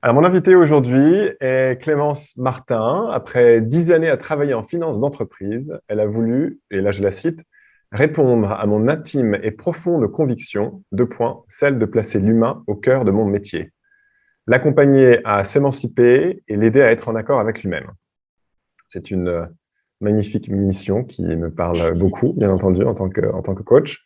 Alors, mon invité aujourd'hui est Clémence Martin. Après 10 années à travailler en finance d'entreprise, elle a voulu, et là je la cite, répondre à mon intime et profonde conviction, deux points, celle de placer l'humain au cœur de mon métier, l'accompagner à s'émanciper et l'aider à être en accord avec lui-même. C'est une magnifique mission qui me parle beaucoup, bien entendu, en tant que coach.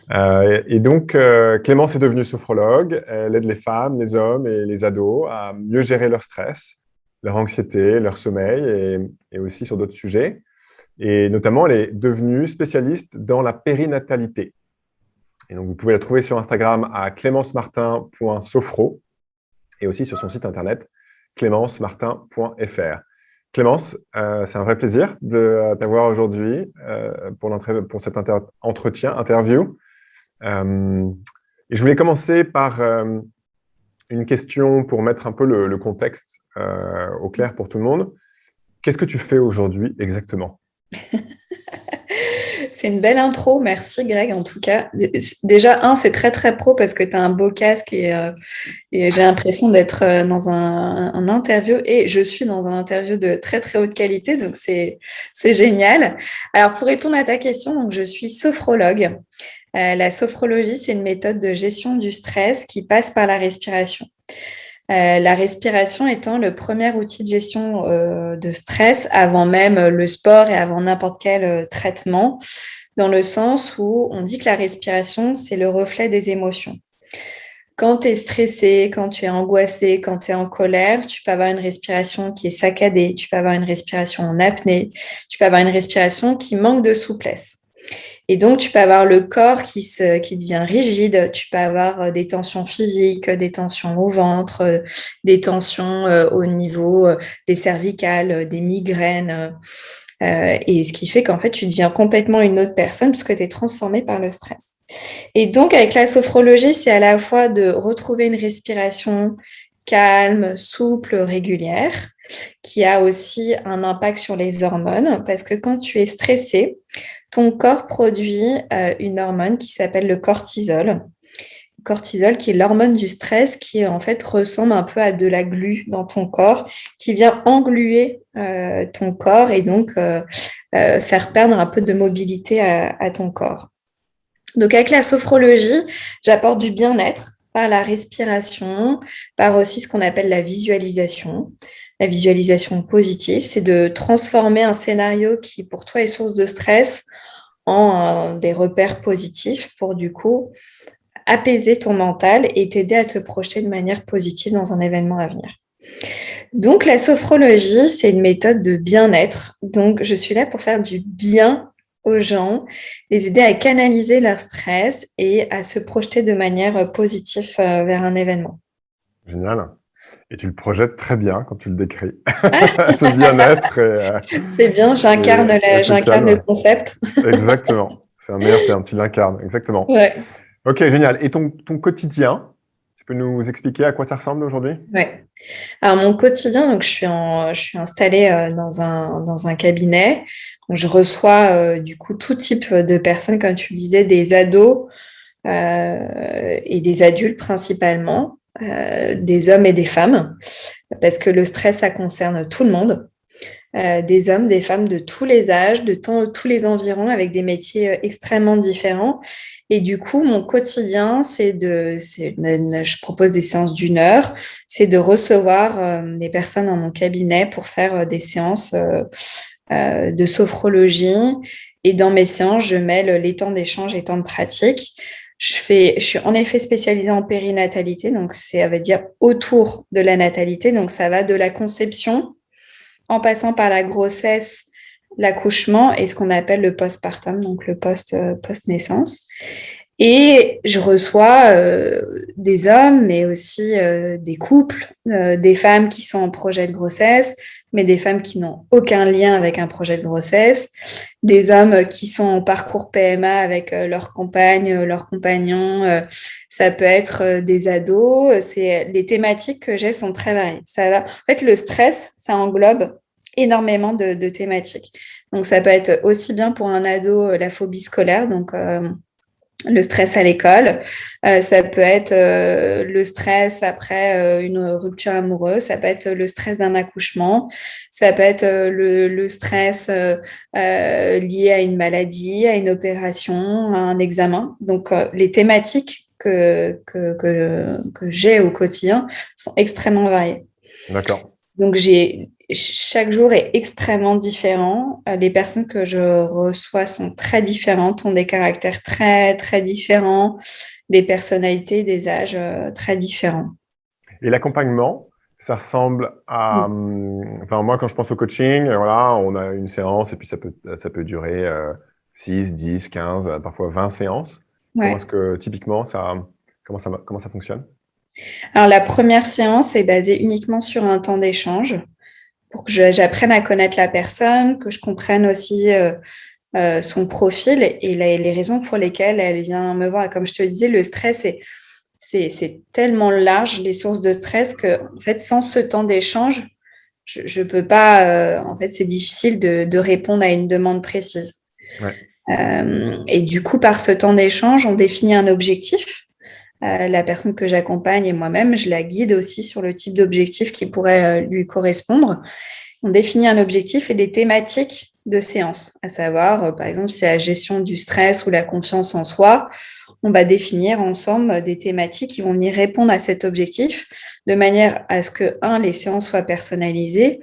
Clémence est devenue sophrologue. Elle aide les femmes, les hommes et les ados à mieux gérer leur stress, leur anxiété, leur sommeil et aussi sur d'autres sujets. Et notamment, elle est devenue spécialiste dans la périnatalité. Et donc, vous pouvez la trouver sur Instagram à clémencemartin.sophro et aussi sur son site internet clémencemartin.fr. Clémence, c'est un vrai plaisir de t'avoir aujourd'hui pour cet interview. Euh, et je voulais commencer par une question pour mettre un peu le contexte au clair pour tout le monde. Qu'est-ce que tu fais aujourd'hui exactement? C'est une belle intro, merci Greg en tout cas. Déjà, c'est très très pro parce que tu as un beau casque et j'ai l'impression d'être dans un interview et je suis dans un interview de très très haute qualité, donc c'est génial. Alors pour répondre à ta question, donc, je suis sophrologue. La sophrologie, c'est une méthode de gestion du stress qui passe par la respiration. La respiration étant le premier outil de gestion de stress avant même le sport et avant n'importe quel traitement, dans le sens où on dit que la respiration, c'est le reflet des émotions. Quand tu es stressé, quand tu es angoissé, quand tu es en colère, tu peux avoir une respiration qui est saccadée, tu peux avoir une respiration en apnée, tu peux avoir une respiration qui manque de souplesse. Et donc, tu peux avoir le corps qui devient rigide, tu peux avoir des tensions physiques, des tensions au ventre, des tensions au niveau des cervicales, des migraines. Et ce qui fait qu'en fait, tu deviens complètement une autre personne puisque tu es transformé par le stress. Et donc, avec la sophrologie, c'est à la fois de retrouver une respiration calme, souple, régulière, qui a aussi un impact sur les hormones, parce que quand tu es stressé, ton corps produit une hormone qui s'appelle le cortisol. Le cortisol, qui est l'hormone du stress, qui en fait ressemble un peu à de la glu dans ton corps, qui vient engluer ton corps et donc faire perdre un peu de mobilité à ton corps. Donc avec la sophrologie, j'apporte du bien-être par la respiration, par aussi ce qu'on appelle la visualisation. La visualisation positive, c'est de transformer un scénario qui pour toi est source de stress en des repères positifs pour du coup apaiser ton mental et t'aider à te projeter de manière positive dans un événement à venir. Donc la sophrologie, c'est une méthode de bien-être. Donc je suis là pour faire du bien aux gens, les aider à canaliser leur stress et à se projeter de manière positive vers un événement. Génial. Et tu le projettes très bien quand tu le décris. Ce bien-être C'est bien, et ce j'incarne le calme. concept. Exactement. C'est un meilleur terme, tu l'incarnes. Exactement. Ouais. Ok, génial. Et ton quotidien, tu peux nous expliquer à quoi ça ressemble aujourd'hui? Ouais. Alors, mon quotidien, donc, je suis installée dans un cabinet. Donc, je reçois du coup tout type de personnes, comme tu le disais, des ados et des adultes principalement, des hommes et des femmes, parce que le stress, ça concerne tout le monde. Des hommes, des femmes de tous les âges, tous les environs, avec des métiers extrêmement différents. Et du coup, mon quotidien, je propose des séances d'1 heure, c'est de recevoir des personnes dans mon cabinet pour faire des séances de sophrologie. Et dans mes séances, je mêle les temps d'échange et temps de pratique. Je suis en effet spécialisée en périnatalité, donc ça veut dire autour de la natalité. Donc ça va de la conception en passant par la grossesse, l'accouchement et ce qu'on appelle le postpartum, donc le post-naissance. Et je reçois des hommes, mais aussi des couples, des femmes qui sont en projet de grossesse, mais des femmes qui n'ont aucun lien avec un projet de grossesse, des hommes qui sont en parcours PMA avec leur compagne, leur compagnon. Ça peut être des ados. Les thématiques que j'ai sont très variées. En fait, le stress, ça englobe énormément de thématiques. Donc, ça peut être aussi bien pour un ado la phobie scolaire, donc le stress à l'école, ça peut être le stress après une rupture amoureuse, ça peut être le stress d'un accouchement, ça peut être le stress lié à une maladie, à une opération, à un examen. Donc, les thématiques que j'ai au quotidien sont extrêmement variées. D'accord. Donc, chaque jour est extrêmement différent. Les personnes que je reçois sont très différentes, ont des caractères très, très différents, des personnalités, des âges très différents. Et l'accompagnement, ça ressemble à... Mm. Enfin, moi, quand je pense au coaching, voilà, on a une séance et puis ça peut durer 6, 10, 15, parfois 20 séances. Comment est-ce Ouais. que, typiquement, comment ça fonctionne? Alors, la première séance est basée uniquement sur un temps d'échange pour que j'apprenne à connaître la personne, que je comprenne aussi son profil et les raisons pour lesquelles elle vient me voir. Et comme je te le disais, le stress c'est tellement large, les sources de stress, que en fait, sans ce temps d'échange, je peux pas. En fait, c'est difficile de répondre à une demande précise. Ouais. Et du coup, par ce temps d'échange, on définit un objectif. La personne que j'accompagne et moi-même, je la guide aussi sur le type d'objectif qui pourrait lui correspondre. On définit un objectif et des thématiques de séance, à savoir, par exemple, si c'est la gestion du stress ou la confiance en soi, on va définir ensemble des thématiques qui vont y répondre à cet objectif, de manière à ce que, un, les séances soient personnalisées,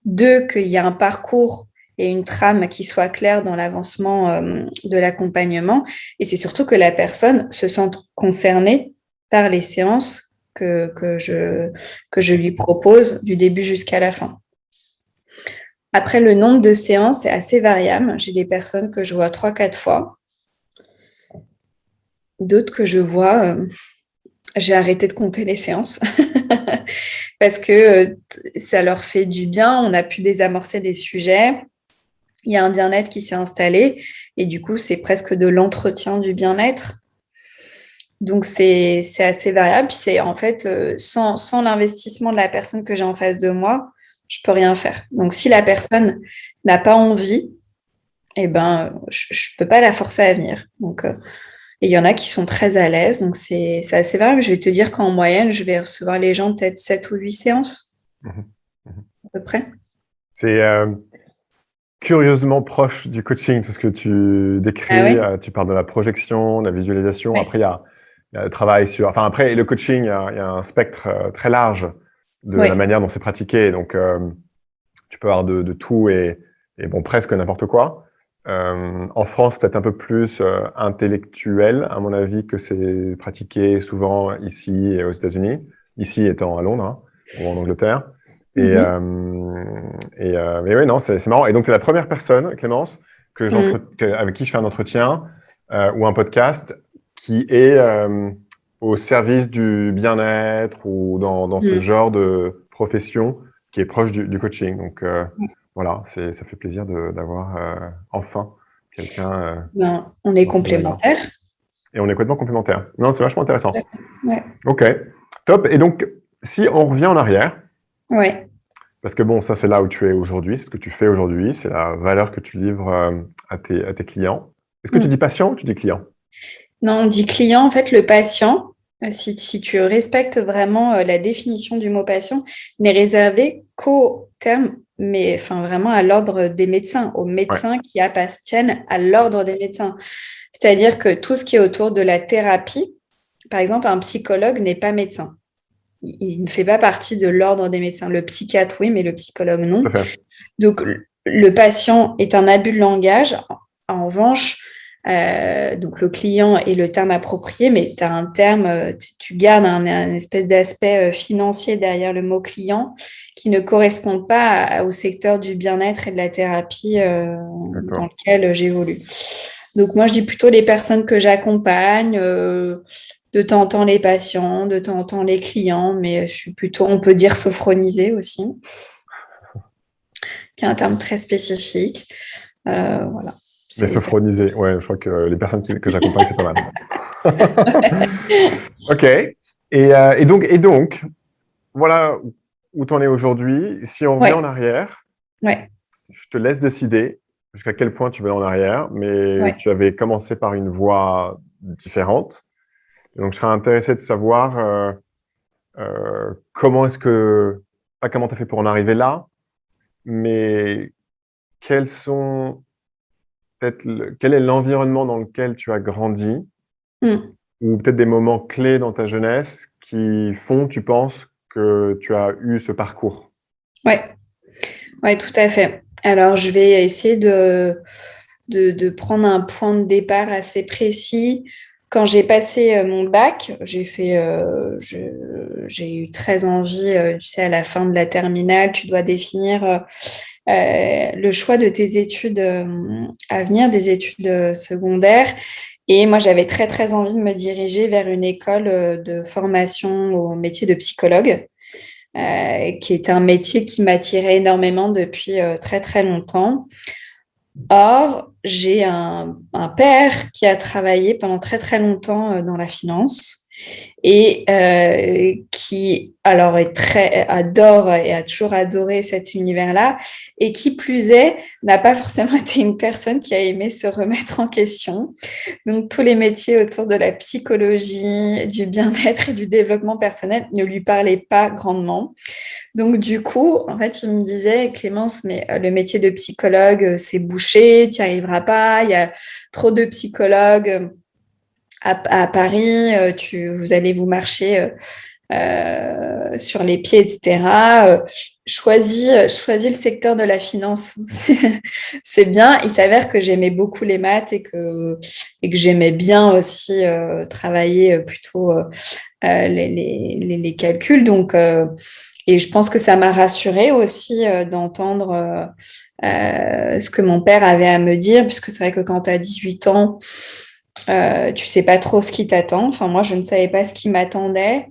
deux, qu'il y ait un parcours et une trame qui soit claire dans l'avancement de l'accompagnement, et c'est surtout que la personne se sente concernée par les séances que je lui propose du début jusqu'à la fin. Après, le nombre de séances est assez variable. J'ai des personnes que je vois 3-4 fois, d'autres que je vois, j'ai arrêté de compter les séances parce que ça leur fait du bien. On a pu désamorcer des sujets. Il y a un bien-être qui s'est installé et du coup, c'est presque de l'entretien du bien-être. Donc, c'est assez variable. Puis c'est en fait, sans l'investissement de la personne que j'ai en face de moi, je peux rien faire. Donc, si la personne n'a pas envie, eh ben, je ne peux pas la forcer à venir. Donc, et il y en a qui sont très à l'aise. Donc, c'est assez variable. Je vais te dire qu'en moyenne, je vais recevoir les gens peut-être 7 ou 8 séances, Mhm. Mhm. à peu près. C'est curieusement proche du coaching, tout ce que tu Ah décris. oui? Tu parles de la projection, de la visualisation. Oui. Après, il y a le travail sur... Enfin, après, le coaching, il y a un spectre très large de la Oui. manière dont c'est pratiqué. Donc, tu peux avoir de tout et bon, presque n'importe quoi. En France, peut-être un peu plus intellectuel, à mon avis, que c'est pratiqué souvent ici et aux États-Unis. Ici étant à Londres, hein, ou en Angleterre. Et, Mhm. mais oui, non, c'est marrant. Et donc, tu es la première personne, Clémence, Mm. avec qui je fais un entretien ou un podcast qui est au service du bien-être ou dans ce Mm. genre de profession qui est proche du coaching. Donc, voilà, ça fait plaisir d'avoir enfin quelqu'un Ben, on est dans ce domaine-là. complémentaires. Et on est complètement complémentaires. Non, c'est vachement intéressant. Ouais. Ok, top. Et donc, si on revient en arrière, Ouais. parce que bon, ça c'est là où tu es aujourd'hui, c'est ce que tu fais aujourd'hui, c'est la valeur que tu livres à tes clients. Est-ce que tu Mm. dis patient ou tu dis client? Non, on dit client, en fait, le patient, si tu respectes vraiment la définition du mot patient, n'est réservé qu'au terme, mais enfin vraiment à l'ordre des médecins, aux Ouais, médecins qui appartiennent à l'ordre des médecins. C'est-à-dire que tout ce qui est autour de la thérapie, par exemple, un psychologue n'est pas médecin. Il ne fait pas partie de l'ordre des médecins. Le psychiatre, oui, mais le psychologue, tout non. à fait. Donc, le patient est un abus de langage. En revanche, donc le client est le terme approprié, mais tu as un terme, tu gardes un espèce d'aspect financier derrière le mot client qui ne correspond pas au secteur du bien-être et de la thérapie dans D'accord. lequel j'évolue. Donc moi, je dis plutôt les personnes que j'accompagne, de temps en temps les patients, de temps en temps les clients, mais je suis plutôt, on peut dire sophronisée aussi, qui est un terme très spécifique. Voilà, Mais c'est les termes. sophronisé, ouais, je crois que les personnes que j'accompagne, c'est pas mal. Ok. Et donc, voilà où tu en es aujourd'hui. Si on revient en Ouais, arrière, ouais, je te laisse décider jusqu'à quel point tu veux aller en arrière, mais ouais. tu avais commencé par une voie différentes. Donc, je serais intéressé de savoir comment est-ce que, pas comment tu as fait pour en arriver là, mais quels sont quel est l'environnement dans lequel tu as grandi, Mm. ou peut-être des moments clés dans ta jeunesse qui font, tu penses, que tu as eu ce parcours. Ouais, ouais, tout à fait. Alors, je vais essayer de prendre un point de départ assez précis. Quand j'ai passé mon bac, j'ai eu très envie, tu sais, à la fin de la terminale, tu dois définir le choix de tes études à venir, des études secondaires. Et moi, j'avais très, très envie de me diriger vers une école de formation au métier de psychologue, qui est un métier qui m'attirait énormément depuis très, très longtemps. Or, j'ai un père qui a travaillé pendant très, très longtemps dans la finance et qui alors adore et a toujours adoré cet univers-là, et qui plus est n'a pas forcément été une personne qui a aimé se remettre en question. Donc tous les métiers autour de la psychologie, du bien-être et du développement personnel ne lui parlaient pas grandement. Donc du coup, en fait, il me disait: Clémence, mais le métier de psychologue, c'est bouché, tu n'y arriveras pas, il y a trop de psychologues à Paris, vous allez vous marcher sur les pieds, etc. Choisis le secteur de la finance. C'est bien. Il s'avère que j'aimais beaucoup les maths et que j'aimais bien aussi travailler plutôt les calculs. Donc, et je pense que ça m'a rassurée aussi d'entendre ce que mon père avait à me dire, puisque c'est vrai que quand tu as 18 ans, tu sais pas trop ce qui t'attend. Enfin, moi, je ne savais pas ce qui m'attendait.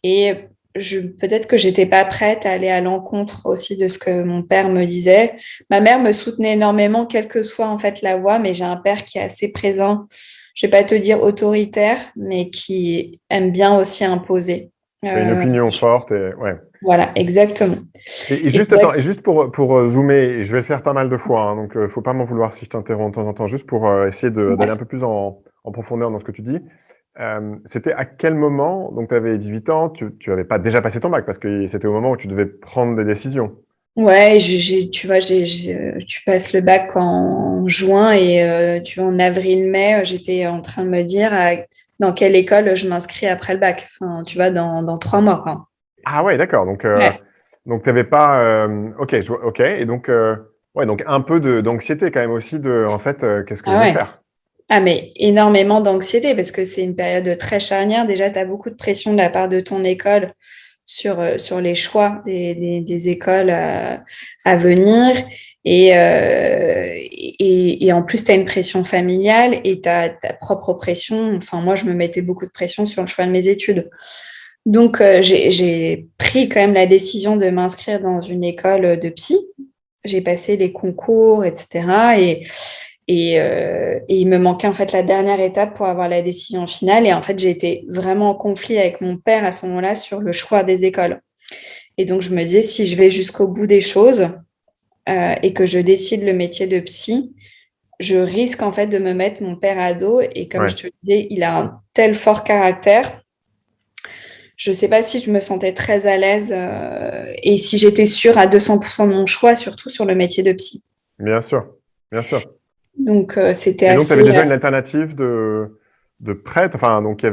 Et peut-être que j'étais pas prête à aller à l'encontre aussi de ce que mon père me disait. Ma mère me soutenait énormément, quelle que soit en fait la voie, mais j'ai un père qui est assez présent. Je vais pas te dire autoritaire, mais qui aime bien aussi imposer. Une Euh, opinion forte et ouais. voilà, exactement. Et juste, attends, et juste pour zoomer, et je vais le faire pas mal de fois, hein, donc faut pas m'en vouloir si je t'interromps de temps en temps, juste pour essayer d'aller Ouais. un peu plus en profondeur dans ce que tu dis. C'était à quel moment, donc tu avais 18 ans, tu n'avais pas déjà passé ton bac, parce que c'était au moment où tu devais prendre des décisions. Ouais, tu vois, tu passes le bac en juin et tu vois, en avril-mai, j'étais en train de me dire dans quelle école je m'inscris après le bac. Enfin, tu vois, dans 3 mois, quoi. Ah ouais, d'accord, Ouais. donc tu n'avais pas... ok, ok, et donc, ouais, donc un peu d'anxiété quand même aussi de, en fait, qu'est-ce que je Ah vais ouais. faire? Ah, mais énormément d'anxiété parce que c'est une période très charnière. Déjà, tu as beaucoup de pression de la part de ton école sur les choix des écoles à venir. Et en plus, tu as une pression familiale et tu as ta propre pression. Enfin, moi, je me mettais beaucoup de pression sur le choix de mes études. Donc, j'ai pris quand même la décision de m'inscrire dans une école de psy. J'ai passé les concours, etc. Et il me manquait en fait la dernière étape pour avoir la décision finale. Et en fait, j'ai été vraiment en conflit avec mon père à ce moment-là sur le choix des écoles. Et donc, je me disais, si je vais jusqu'au bout des choses et que je décide le métier de psy, je risque en fait de me mettre mon père à dos. Et comme je Ouais. te le disais, il a un tel fort caractère. Je ne sais pas si je me sentais très à l'aise et si j'étais sûre à 200% de mon choix, surtout sur le métier de psy. Bien sûr, bien sûr. Donc, c'était Et donc, tu assez... avais déjà une alternative de prête, enfin, donc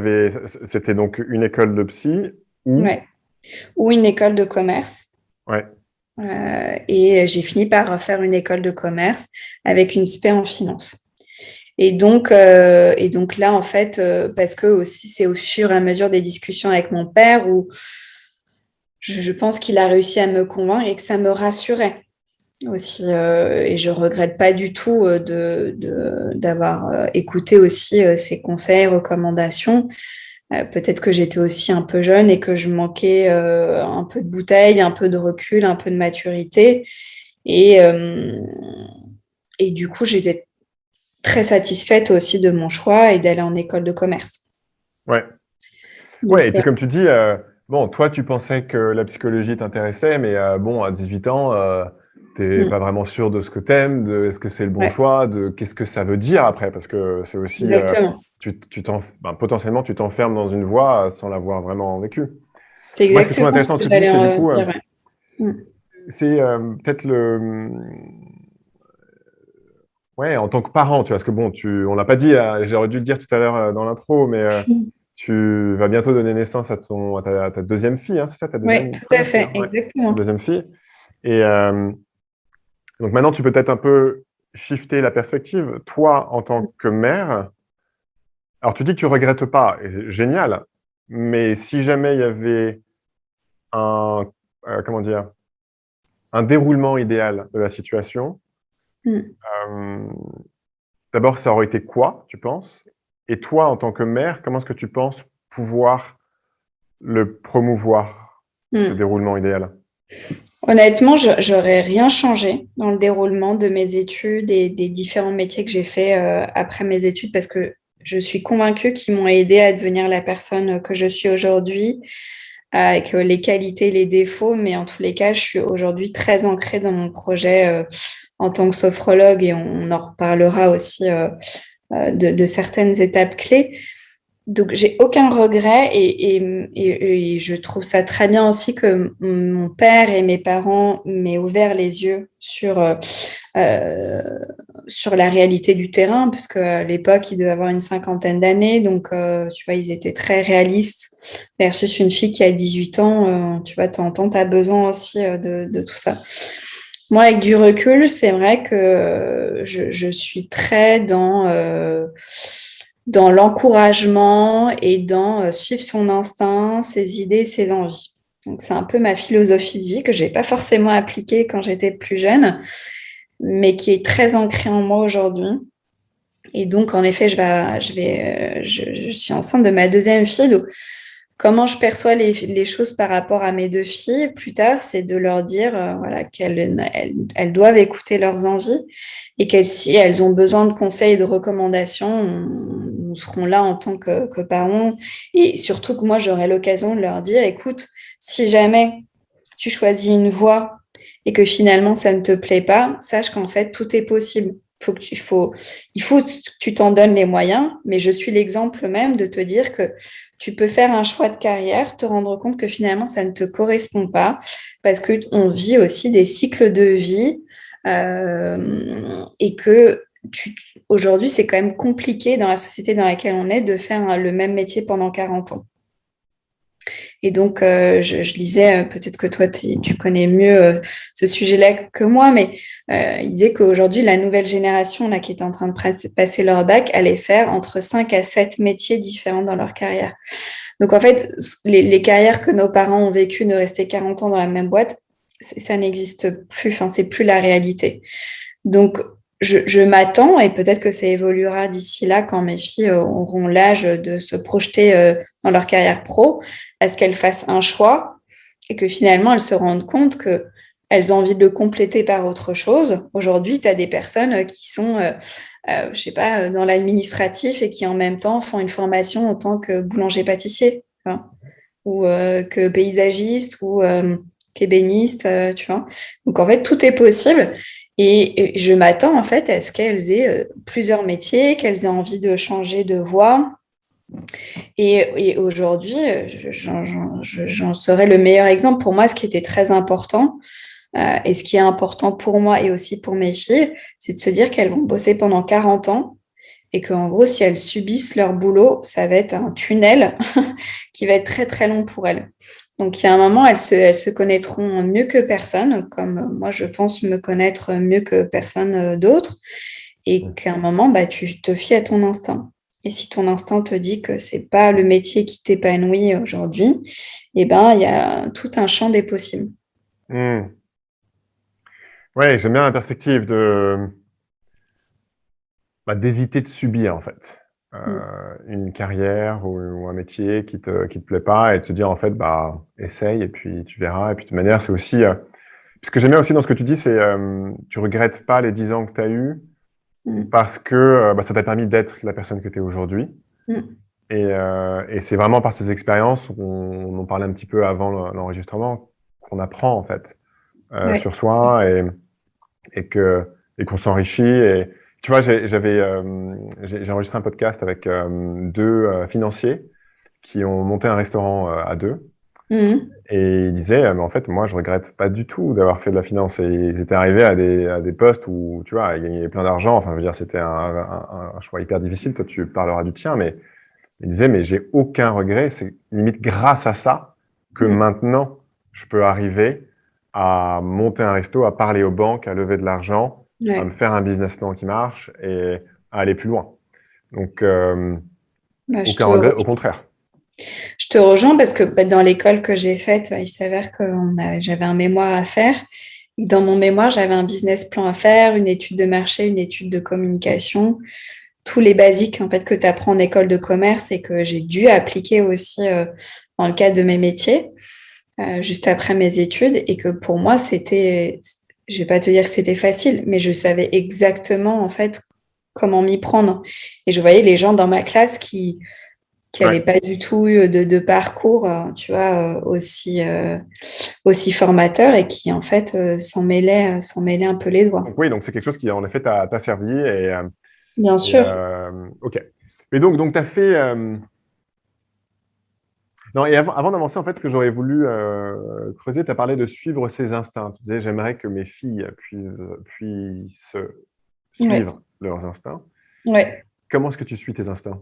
c'était donc une école de psy ou, ouais. Ou une école de commerce. ouais, Et j'ai fini par faire une école de commerce avec une spé en finance. Et donc là, en fait, parce que aussi, c'est au fur et à mesure des discussions avec mon père où je pense qu'il a réussi à me convaincre et que ça me rassurait aussi. Et je regrette pas du tout d'avoir écouté aussi ses conseils, recommandations. Peut-être que j'étais aussi un peu jeune et que je manquais un peu de bouteille, un peu de recul, un peu de maturité. Et, euh, et du coup, j'étais très satisfaite aussi de mon choix et d'aller en école de commerce. ouais. Ouais, Donc, et puis comme tu dis, bon, toi, tu pensais que la psychologie t'intéressait, mais bon, à 18 ans, t'es pas vraiment sûr de ce que t'aimes, de est-ce que c'est le bon ouais, choix, de qu'est-ce que ça veut dire après, parce que c'est aussi, exactement. potentiellement, tu t'enfermes dans une voie sans l'avoir vraiment vécue. C'est Moi, ce que je trouve exactement ce intéressant que dans ce que tu dis, j'allais c'est du en coup, dire. Ouais. Mm. c'est peut-être ouais, en tant que parent, tu vois, parce que bon, on l'a pas dit, j'aurais dû le dire tout à l'heure dans l'intro, mais tu vas bientôt donner naissance à ta deuxième fille, hein, c'est ça, ta Oui, deuxième, tout à première fille, fait, hein, ouais, ta exactement. deuxième fille. Et donc maintenant, tu peux peut-être un peu shifter la perspective. Toi, en tant que mère, alors tu dis que tu regrettes pas, et génial, mais si jamais il y avait un, comment dire, un déroulement idéal de la situation, Mm. euh, d'abord, ça aurait été quoi, tu penses? Et toi, en tant que mère, comment est-ce que tu penses pouvoir le promouvoir, ce Mm. déroulement idéal? Honnêtement, j'aurais rien changé dans le déroulement de mes études et des différents métiers que j'ai fait après mes études parce que je suis convaincue qu'ils m'ont aidé à devenir la personne que je suis aujourd'hui, avec les qualités, les défauts, mais en tous les cas, je suis aujourd'hui très ancrée dans mon projet en tant que sophrologue et on en reparlera aussi de certaines étapes clés. Donc, j'ai aucun regret et je trouve ça très bien aussi que mon père et mes parents m'aient ouvert les yeux euh, sur la réalité du terrain, parce qu'à l'époque, ils devaient avoir une cinquantaine d'années, donc tu vois, ils étaient très réalistes versus une fille qui a 18 ans, tu vois, tu as besoin aussi de tout ça. Moi, avec du recul, c'est vrai que je suis très dans l'encouragement et dans suivre son instinct, ses idées, ses envies. Donc, c'est un peu ma philosophie de vie que je n'ai pas forcément appliquée quand j'étais plus jeune, mais qui est très ancrée en moi aujourd'hui. Et donc, en effet, je suis enceinte de ma deuxième fille. Donc, comment je perçois les choses par rapport à mes deux filles plus tard, c'est de leur dire voilà, elles doivent écouter leurs envies et qu'elles, si elles ont besoin de conseils et de recommandations, nous serons là en tant que parents. Et surtout que moi, j'aurai l'occasion de leur dire, écoute, si jamais tu choisis une voie et que finalement ça ne te plaît pas, sache qu'en fait, tout est possible. Il faut que tu t'en donnes les moyens, mais je suis l'exemple même de te dire que tu peux faire un choix de carrière, te rendre compte que finalement ça ne te correspond pas, parce qu'on vit aussi des cycles de vie et que aujourd'hui c'est quand même compliqué dans la société dans laquelle on est de faire le même métier pendant 40 ans. Et donc, je lisais, peut-être que toi, tu connais mieux ce sujet-là que moi, mais il disait qu'aujourd'hui, la nouvelle génération là, qui est en train de passer leur bac allait faire entre 5 à 7 métiers différents dans leur carrière. Donc, en fait, les carrières que nos parents ont vécues, de rester 40 ans dans la même boîte, ça n'existe plus, enfin, c'est plus la réalité. Donc, je m'attends, et peut-être que ça évoluera d'ici là quand mes filles auront l'âge de se projeter dans leur carrière pro, à ce qu'elles fassent un choix et que finalement elles se rendent compte qu'elles ont envie de le compléter par autre chose. Aujourd'hui, tu as des personnes qui sont, je sais pas, dans l'administratif et qui en même temps font une formation en tant que boulanger-pâtissier, tu vois, ou que paysagiste ou qu'ébéniste, tu vois. Donc en fait, tout est possible. Et je m'attends en fait à ce qu'elles aient plusieurs métiers, qu'elles aient envie de changer de voie. Et aujourd'hui, j'en serai le meilleur exemple. Pour moi, ce qui était très important, et ce qui est important pour moi et aussi pour mes filles, c'est de se dire qu'elles vont bosser pendant 40 ans et qu'en gros, si elles subissent leur boulot, ça va être un tunnel qui va être très très long pour elles. Donc, il y a un moment, elles se connaîtront mieux que personne, comme moi, je pense me connaître mieux que personne d'autre, et qu'à un moment, bah, tu te fies à ton instinct. Et si ton instinct te dit que c'est pas le métier qui t'épanouit aujourd'hui, eh ben, il y a tout un champ des possibles. Hmm. Ouais, j'aime bien la perspective d'éviter de subir, en fait, Mm. une carrière ou un métier qui te plaît pas et de se dire, en fait, bah, essaye et puis tu verras. Et puis, de toute manière, c'est aussi, ce que j'aime bien aussi dans ce que tu dis, c'est, tu regrettes pas les 10 ans que tu as eus Mm. parce que ça t'a permis d'être la personne que tu es aujourd'hui. Mm. Et c'est vraiment par ces expériences, on en parlait un petit peu avant l'enregistrement, qu'on apprend, en fait, Ouais. sur soi et qu'on s'enrichit. Et Tu vois, j'ai enregistré un podcast avec deux financiers qui ont monté un restaurant à deux. Mhm. Et ils disaient, mais en fait, moi, je regrette pas du tout d'avoir fait de la finance. Et ils étaient arrivés à des postes où, tu vois, ils gagnaient plein d'argent. Enfin, je veux dire, c'était un choix hyper difficile. Toi, tu parleras du tien, mais ils disaient, mais j'ai aucun regret. C'est limite grâce à ça que Mhm. maintenant, je peux arriver à monter un resto, à parler aux banques, à lever de l'argent, à me Ouais. faire un business plan qui marche et à aller plus loin. Donc, Bah, aucun regret, au contraire. je te rejoins parce que bah, dans l'école que j'ai faite, il s'avère que j'avais un mémoire à faire. Et dans mon mémoire, j'avais un business plan à faire, une étude de marché, une étude de communication, tous les basiques en fait que tu apprends en école de commerce et que j'ai dû appliquer aussi dans le cadre de mes métiers juste après mes études et que pour moi c'était, je vais pas te dire que c'était facile, mais je savais exactement en fait comment m'y prendre. Et je voyais les gens dans ma classe qui Ouais. n'avaient pas du tout eu de parcours, tu vois, aussi formateur et qui en fait s'en mêlaient un peu les doigts. Donc oui, donc c'est quelque chose qui en effet t'a servi Bien et, sûr. ok. Mais donc tu as fait non, et avant d'avancer en fait ce que j'aurais voulu creuser, tu as parlé de suivre ses instincts. Tu disais j'aimerais que mes filles puissent Ouais. suivre leurs instincts. Ouais. Comment est-ce que tu suis tes instincts?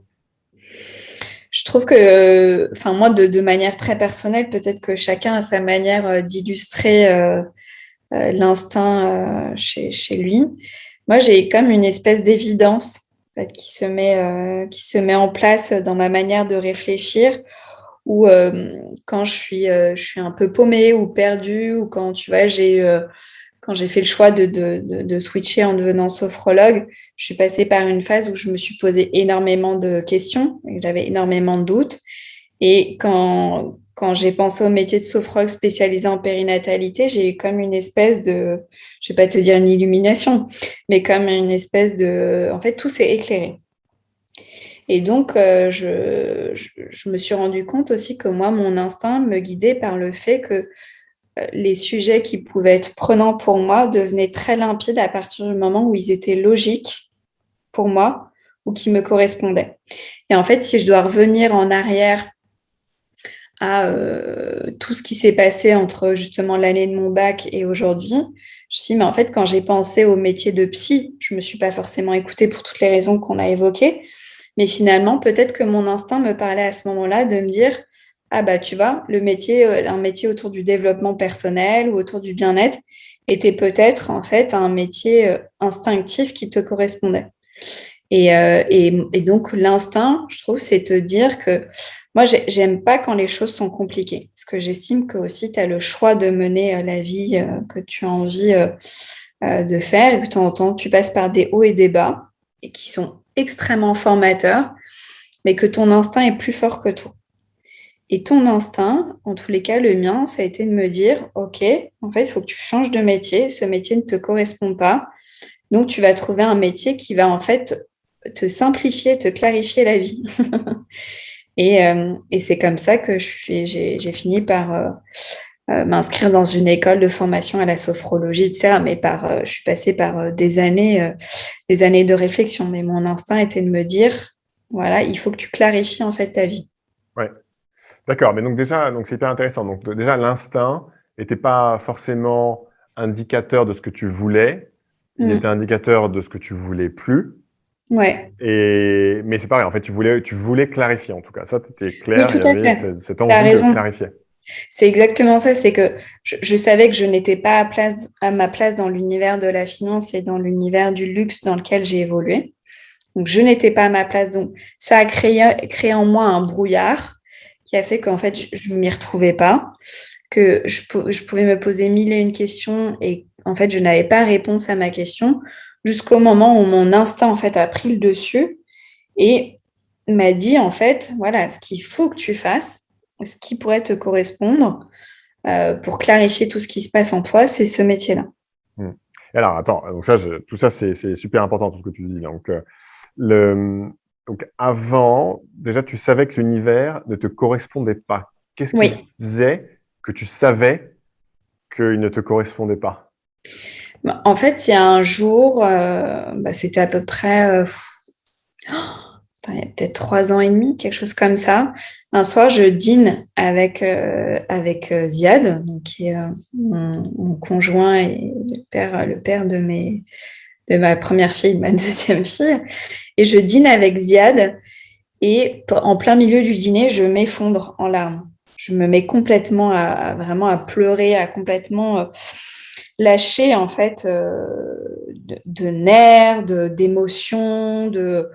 Je trouve que, enfin moi, de manière très personnelle, peut-être que chacun a sa manière d'illustrer l'instinct chez lui. Moi, j'ai comme une espèce d'évidence en fait, qui se met en place dans ma manière de réfléchir, ou quand je suis un peu paumée ou perdue, ou quand tu vois, quand j'ai fait le choix de switcher en devenant sophrologue, je suis passée par une phase où je me suis posé énormément de questions, et j'avais énormément de doutes. Et quand j'ai pensé au métier de sophrologue spécialisé en périnatalité, j'ai eu comme une espèce de, je vais pas te dire une illumination, mais comme une espèce de, en fait, tout s'est éclairé. Et donc, je me suis rendu compte aussi que moi, mon instinct me guidait par le fait que les sujets qui pouvaient être prenants pour moi devenaient très limpides à partir du moment où ils étaient logiques pour moi ou qui me correspondaient. Et en fait, si je dois revenir en arrière à tout ce qui s'est passé entre justement l'année de mon bac et aujourd'hui, je me suis dit, mais en fait, quand j'ai pensé au métier de psy, je ne me suis pas forcément écoutée pour toutes les raisons qu'on a évoquées, mais finalement, peut-être que mon instinct me parlait à ce moment-là de me dire, ah bah tu vois, le métier, un métier autour du développement personnel ou autour du bien-être était peut-être en fait un métier instinctif qui te correspondait. Et donc, l'instinct, je trouve, c'est te dire que moi, j'aime pas quand les choses sont compliquées. Parce que j'estime que aussi, tu as le choix de mener la vie que tu as envie de faire et que de temps en temps, tu passes par des hauts et des bas et qui sont extrêmement formateurs, mais que ton instinct est plus fort que tout. Et ton instinct, en tous les cas, le mien, ça a été de me dire, OK, en fait, il faut que tu changes de métier. Ce métier ne te correspond pas. Donc, tu vas trouver un métier qui va en fait te simplifier, te clarifier la vie. Et c'est comme ça que j'ai fini par m'inscrire dans une école de formation à la sophrologie, etc. Mais je suis passée par des années de réflexion. Mais mon instinct était de me dire, voilà, il faut que tu clarifies en fait ta vie. Ouais. D'accord, mais donc déjà, donc c'est hyper intéressant. Donc déjà, l'instinct n'était pas forcément indicateur de ce que tu voulais, il était Mm. indicateur de ce que tu voulais plus. Ouais, Mais c'est pareil, en fait, tu voulais clarifier en tout cas. Ça, tu étais oui, clair, il tout y à avait fait. cette Tu as envie de raison. clarifier. C'est exactement ça, c'est que je savais que je n'étais pas à ma place dans l'univers de la finance et dans l'univers du luxe dans lequel j'ai évolué. Donc, je n'étais pas à ma place. Donc, ça a créé en moi un brouillard qui a fait qu'en fait, je ne m'y retrouvais pas, que je pouvais me poser mille et une questions et en fait, je n'avais pas réponse à ma question jusqu'au moment où mon instinct, en fait, a pris le dessus et m'a dit, en fait, voilà, ce qu'il faut que tu fasses, ce qui pourrait te correspondre pour clarifier tout ce qui se passe en toi, c'est ce métier-là. Hmm. Et alors, attends, donc ça, tout ça, c'est super important, tout ce que tu dis. Le, donc avant, déjà, tu savais que l'univers ne te correspondait pas. Qu'est-ce qui Oui. faisait que tu savais qu'il ne te correspondait pas? En fait, il y a un jour, c'était à peu près, il y a peut-être 3 ans et demi, quelque chose comme ça. Un soir, je dîne avec Ziad, donc, qui est mon conjoint et le père de ma première fille, de ma deuxième fille. Et je dîne avec Ziad et en plein milieu du dîner, je m'effondre en larmes. Je me mets complètement vraiment à pleurer, à complètement lâcher en fait de nerfs, d'émotions, de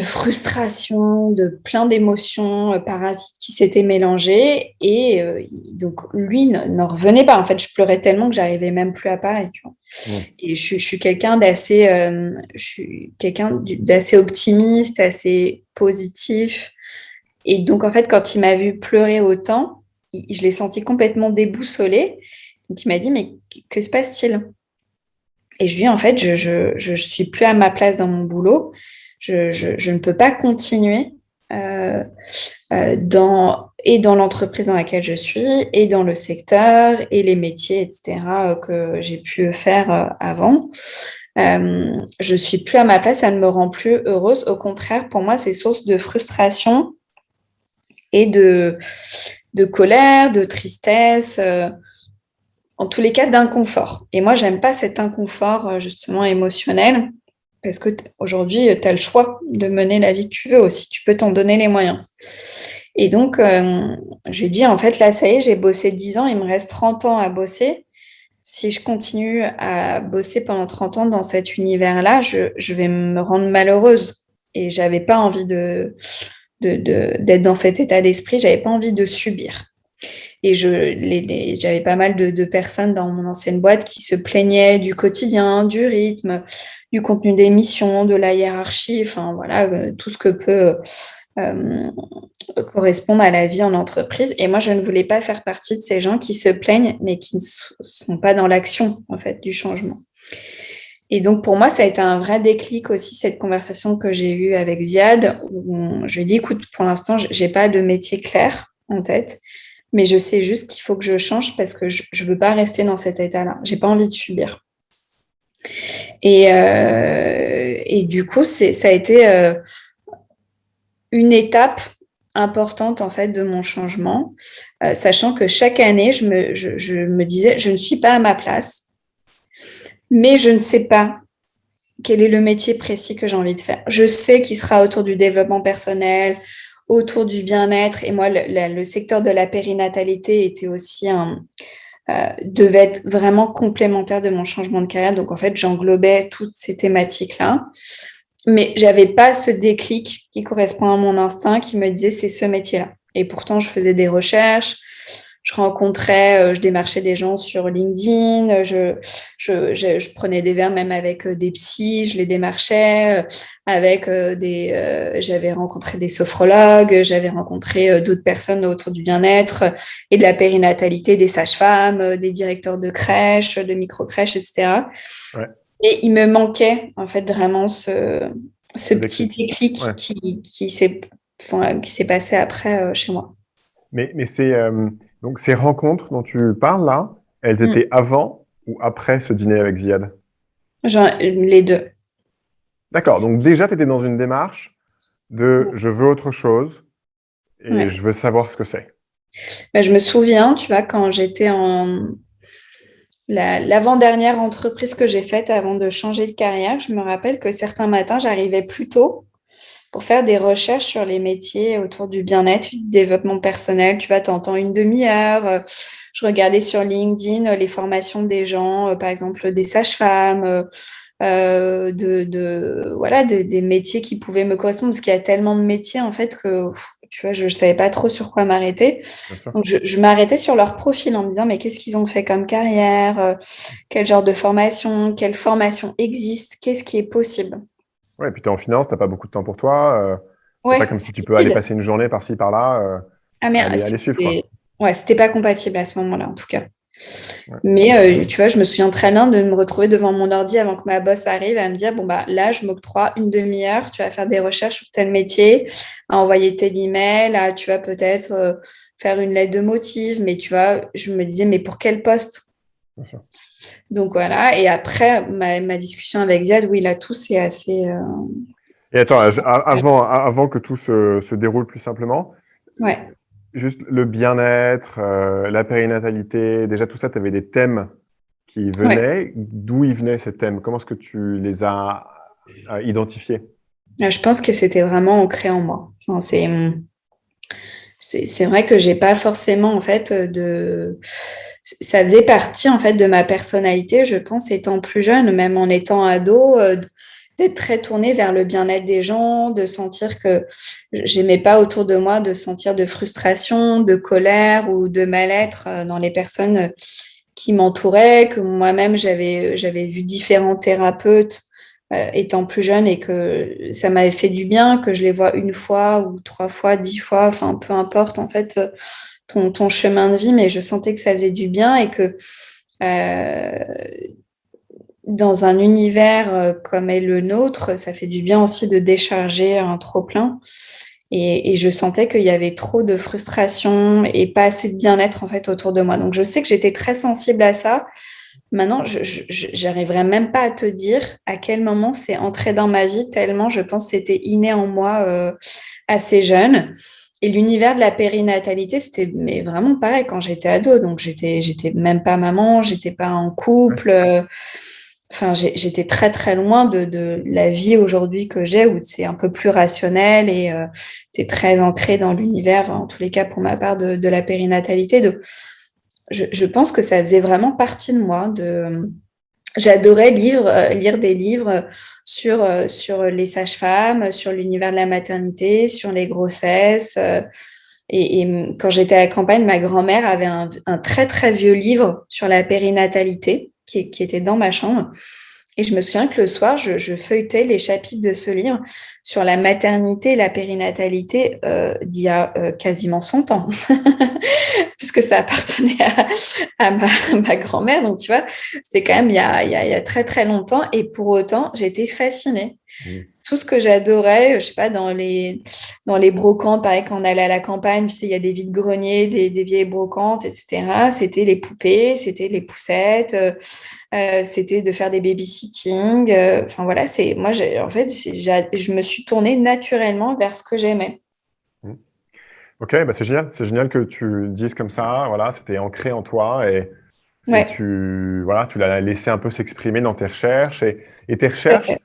frustration, de plein d'émotions parasites qui s'étaient mélangées. Et donc, lui n'en revenait pas. En fait, je pleurais tellement que j'arrivais même plus à parler. Tu vois. Mm. Et je suis quelqu'un d'assez optimiste, assez positif. Et donc, en fait, quand il m'a vu pleurer autant, je l'ai senti complètement déboussolé. Donc, il m'a dit, mais que se passe-t-il? Et je lui ai dit, en fait, je suis plus à ma place dans mon boulot. Je ne peux pas continuer euh, dans l'entreprise dans laquelle je suis, et dans le secteur, et les métiers, etc., que j'ai pu faire avant. Je suis plus à ma place, ça ne me rend plus heureuse. Au contraire, pour moi, c'est source de frustration et de colère, de tristesse, en tous les cas d'inconfort. Et moi, j'aime pas cet inconfort justement émotionnel, parce que aujourd'hui, tu as le choix de mener la vie que tu veux aussi, tu peux t'en donner les moyens. Et donc, je lui ai dit, en fait, là, ça y est, j'ai bossé 10 ans, il me reste 30 ans à bosser. Si je continue à bosser pendant 30 ans dans cet univers-là, je vais me rendre malheureuse. Et j'avais pas envie d'être dans cet état d'esprit, j'avais pas envie de subir. Et j'avais pas mal de personnes dans mon ancienne boîte qui se plaignaient du quotidien, du rythme, du contenu des missions, de la hiérarchie, enfin voilà, tout ce que peut euh, correspondre à la vie en entreprise. Et moi, je ne voulais pas faire partie de ces gens qui se plaignent, mais qui ne sont pas dans l'action, en fait, du changement. Et donc, pour moi, ça a été un vrai déclic aussi, cette conversation que j'ai eue avec Ziad, où je lui ai dit, écoute, pour l'instant, j'ai pas de métier clair en tête, mais je sais juste qu'il faut que je change parce que je ne veux pas rester dans cet état-là. J'ai pas envie de subir. Et du coup, ça a été une étape importante en fait de mon changement, sachant que chaque année, je me disais, je ne suis pas à ma place, mais je ne sais pas quel est le métier précis que j'ai envie de faire. Je sais qu'il sera autour du développement personnel, autour du bien-être. Et moi, le secteur de la périnatalité était aussi devait être vraiment complémentaire de mon changement de carrière. Donc, en fait, j'englobais toutes ces thématiques-là. Mais j'avais pas ce déclic qui correspond à mon instinct qui me disait c'est ce métier-là. Et pourtant, je faisais des recherches, je démarchais des gens sur LinkedIn, je prenais des verres même avec des psys, je les démarchais j'avais rencontré des sophrologues, j'avais rencontré d'autres personnes autour du bien-être et de la périnatalité, des sages-femmes, des directeurs de crèches, de micro-crèches, etc. Ouais, Et il me manquait en fait vraiment ce le petit déclic. déclic Ouais. qui s'est passé après chez moi. Mais donc ces rencontres dont tu parles là, elles Mm. étaient avant ou après ce dîner avec Ziad? Les deux. D'accord, donc déjà tu étais dans une démarche de je veux autre chose et Ouais. je veux savoir ce que c'est. Bah, je me souviens, tu vois, quand j'étais en l'avant-dernière entreprise que j'ai faite avant de changer de carrière, je me rappelle que certains matins, j'arrivais plus tôt pour faire des recherches sur les métiers autour du bien-être, du développement personnel. Tu vois, tu entends une demi-heure. Je regardais sur LinkedIn les formations des gens, par exemple des sages-femmes, voilà, des métiers qui pouvaient me correspondre, parce qu'il y a tellement de métiers en fait que tu vois, je ne savais pas trop sur quoi m'arrêter. Bien sûr. Donc, je m'arrêtais sur leur profil en me disant, mais qu'est-ce qu'ils ont fait comme carrière, quel genre de formation, quelle formation existe, qu'est-ce qui est possible. Ouais, et puis tu es en finance, tu n'as pas beaucoup de temps pour toi. C'est pas Ouais, comme si c'est tu peux aller utile. passer une journée par-ci, par-là, Ah, mais à les suivre, quoi. ouais, c'était pas compatible à ce moment-là, en tout cas. Ouais. Mais tu vois, je me souviens très bien de me retrouver devant mon ordi avant que ma boss arrive à me dire, bon, bah là, je m'octroie une demi-heure, tu vas faire des recherches sur tel métier, à envoyer tel email, tu vas peut-être faire une lettre de motif, mais tu vois, je me disais, mais pour quel poste? bien sûr. Donc voilà, et après, ma discussion avec Ziad, oui, là, tout c'est assez... Et attends, avant que tout se déroule plus simplement, Ouais, juste le bien-être, la périnatalité, déjà tout ça, tu avais des thèmes qui ouais. venaient. D'où ils venaient ces thèmes? Comment est-ce que tu les as identifiés? Je pense que c'était vraiment ancré en moi. Enfin, c'est vrai que j'ai pas forcément, en fait, ça faisait partie, en fait, de ma personnalité, je pense, étant plus jeune, même en étant ado, d'être très tournée vers le bien-être des gens, de sentir que j'aimais pas autour de moi, de sentir de frustration, de colère ou de mal-être dans les personnes qui m'entouraient, que moi-même, j'avais vu différents thérapeutes étant plus jeune et que ça m'avait fait du bien, que je les vois une fois ou trois fois, 10 fois, enfin, peu importe, en fait, ton chemin de vie, mais je sentais que ça faisait du bien et que euh, dans un univers comme est le nôtre, ça fait du bien aussi de décharger un trop-plein. Et je sentais qu'il y avait trop de frustration et pas assez de bien-être en fait autour de moi. Donc je sais que j'étais très sensible à ça. Maintenant, j'arriverai même pas à te dire à quel moment c'est entré dans ma vie, tellement je pense que c'était inné en moi assez jeune. Et l'univers de la périnatalité, c'était mais vraiment pareil quand j'étais ado. Donc j'étais même pas maman, j'étais pas en Ouais. couple. Enfin, j'étais très très loin de la vie aujourd'hui que j'ai, où c'est un peu plus rationnel et c'est très ancré dans l'univers, en tous les cas pour ma part, de la périnatalité. Donc, je pense que ça faisait vraiment partie de moi. J'adorais lire des livres sur les sages-femmes, sur l'univers de la maternité, sur les grossesses. Et quand j'étais à la campagne, ma grand-mère avait un très très vieux livre sur la périnatalité qui était dans ma chambre. Et je me souviens que le soir, je feuilletais les chapitres de ce livre sur la maternité et la périnatalité d'il y a quasiment 100 ans, puisque ça appartenait à ma grand-mère. Donc, tu vois, c'était quand même il y a très, très longtemps. Et pour autant, j'ai été fascinée. Mm. Tout ce que j'adorais, je sais pas, dans les brocantes, pareil, quand on allait à la campagne, tu sais, il y a des vides-greniers, des vieilles brocantes, etc. C'était les poupées, c'était les poussettes. C'était de faire des babysitting. Enfin voilà, moi, en fait, je me suis tournée naturellement vers ce que j'aimais. Mm. Ok, bah c'est génial. C'est génial que tu le dises comme ça. Voilà, c'était ancré en toi et Ouais, tu l'as laissé un peu s'exprimer dans tes recherches. Et tes tout à recherches, fait.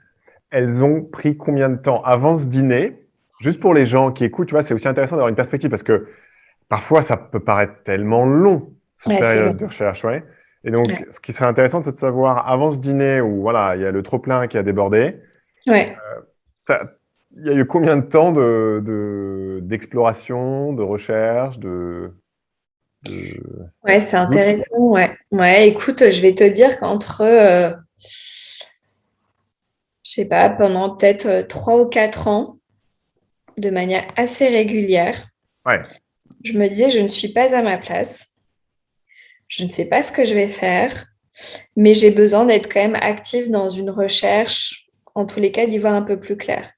elles ont pris combien de temps avant ce dîner? Juste pour les gens qui écoutent, tu vois, c'est aussi intéressant d'avoir une perspective parce que parfois, ça peut paraître tellement long, cette Ouais, c'est période long. de recherche, ouais. Et donc, Ouais. ce qui serait intéressant, c'est de savoir, avant ce dîner où, voilà, il y a le trop-plein qui a débordé, Ouais. t'as- il y a eu combien de temps d'exploration, de recherche, de Ouais, c'est doute? intéressant. Ouais. Ouais, écoute, je vais te dire qu'entre, je sais pas, pendant peut-être 3 ou 4 ans, de manière assez régulière, Ouais, je me disais, je ne suis pas à ma place. Je ne sais pas ce que je vais faire, mais j'ai besoin d'être quand même active dans une recherche, en tous les cas, d'y voir un peu plus clair.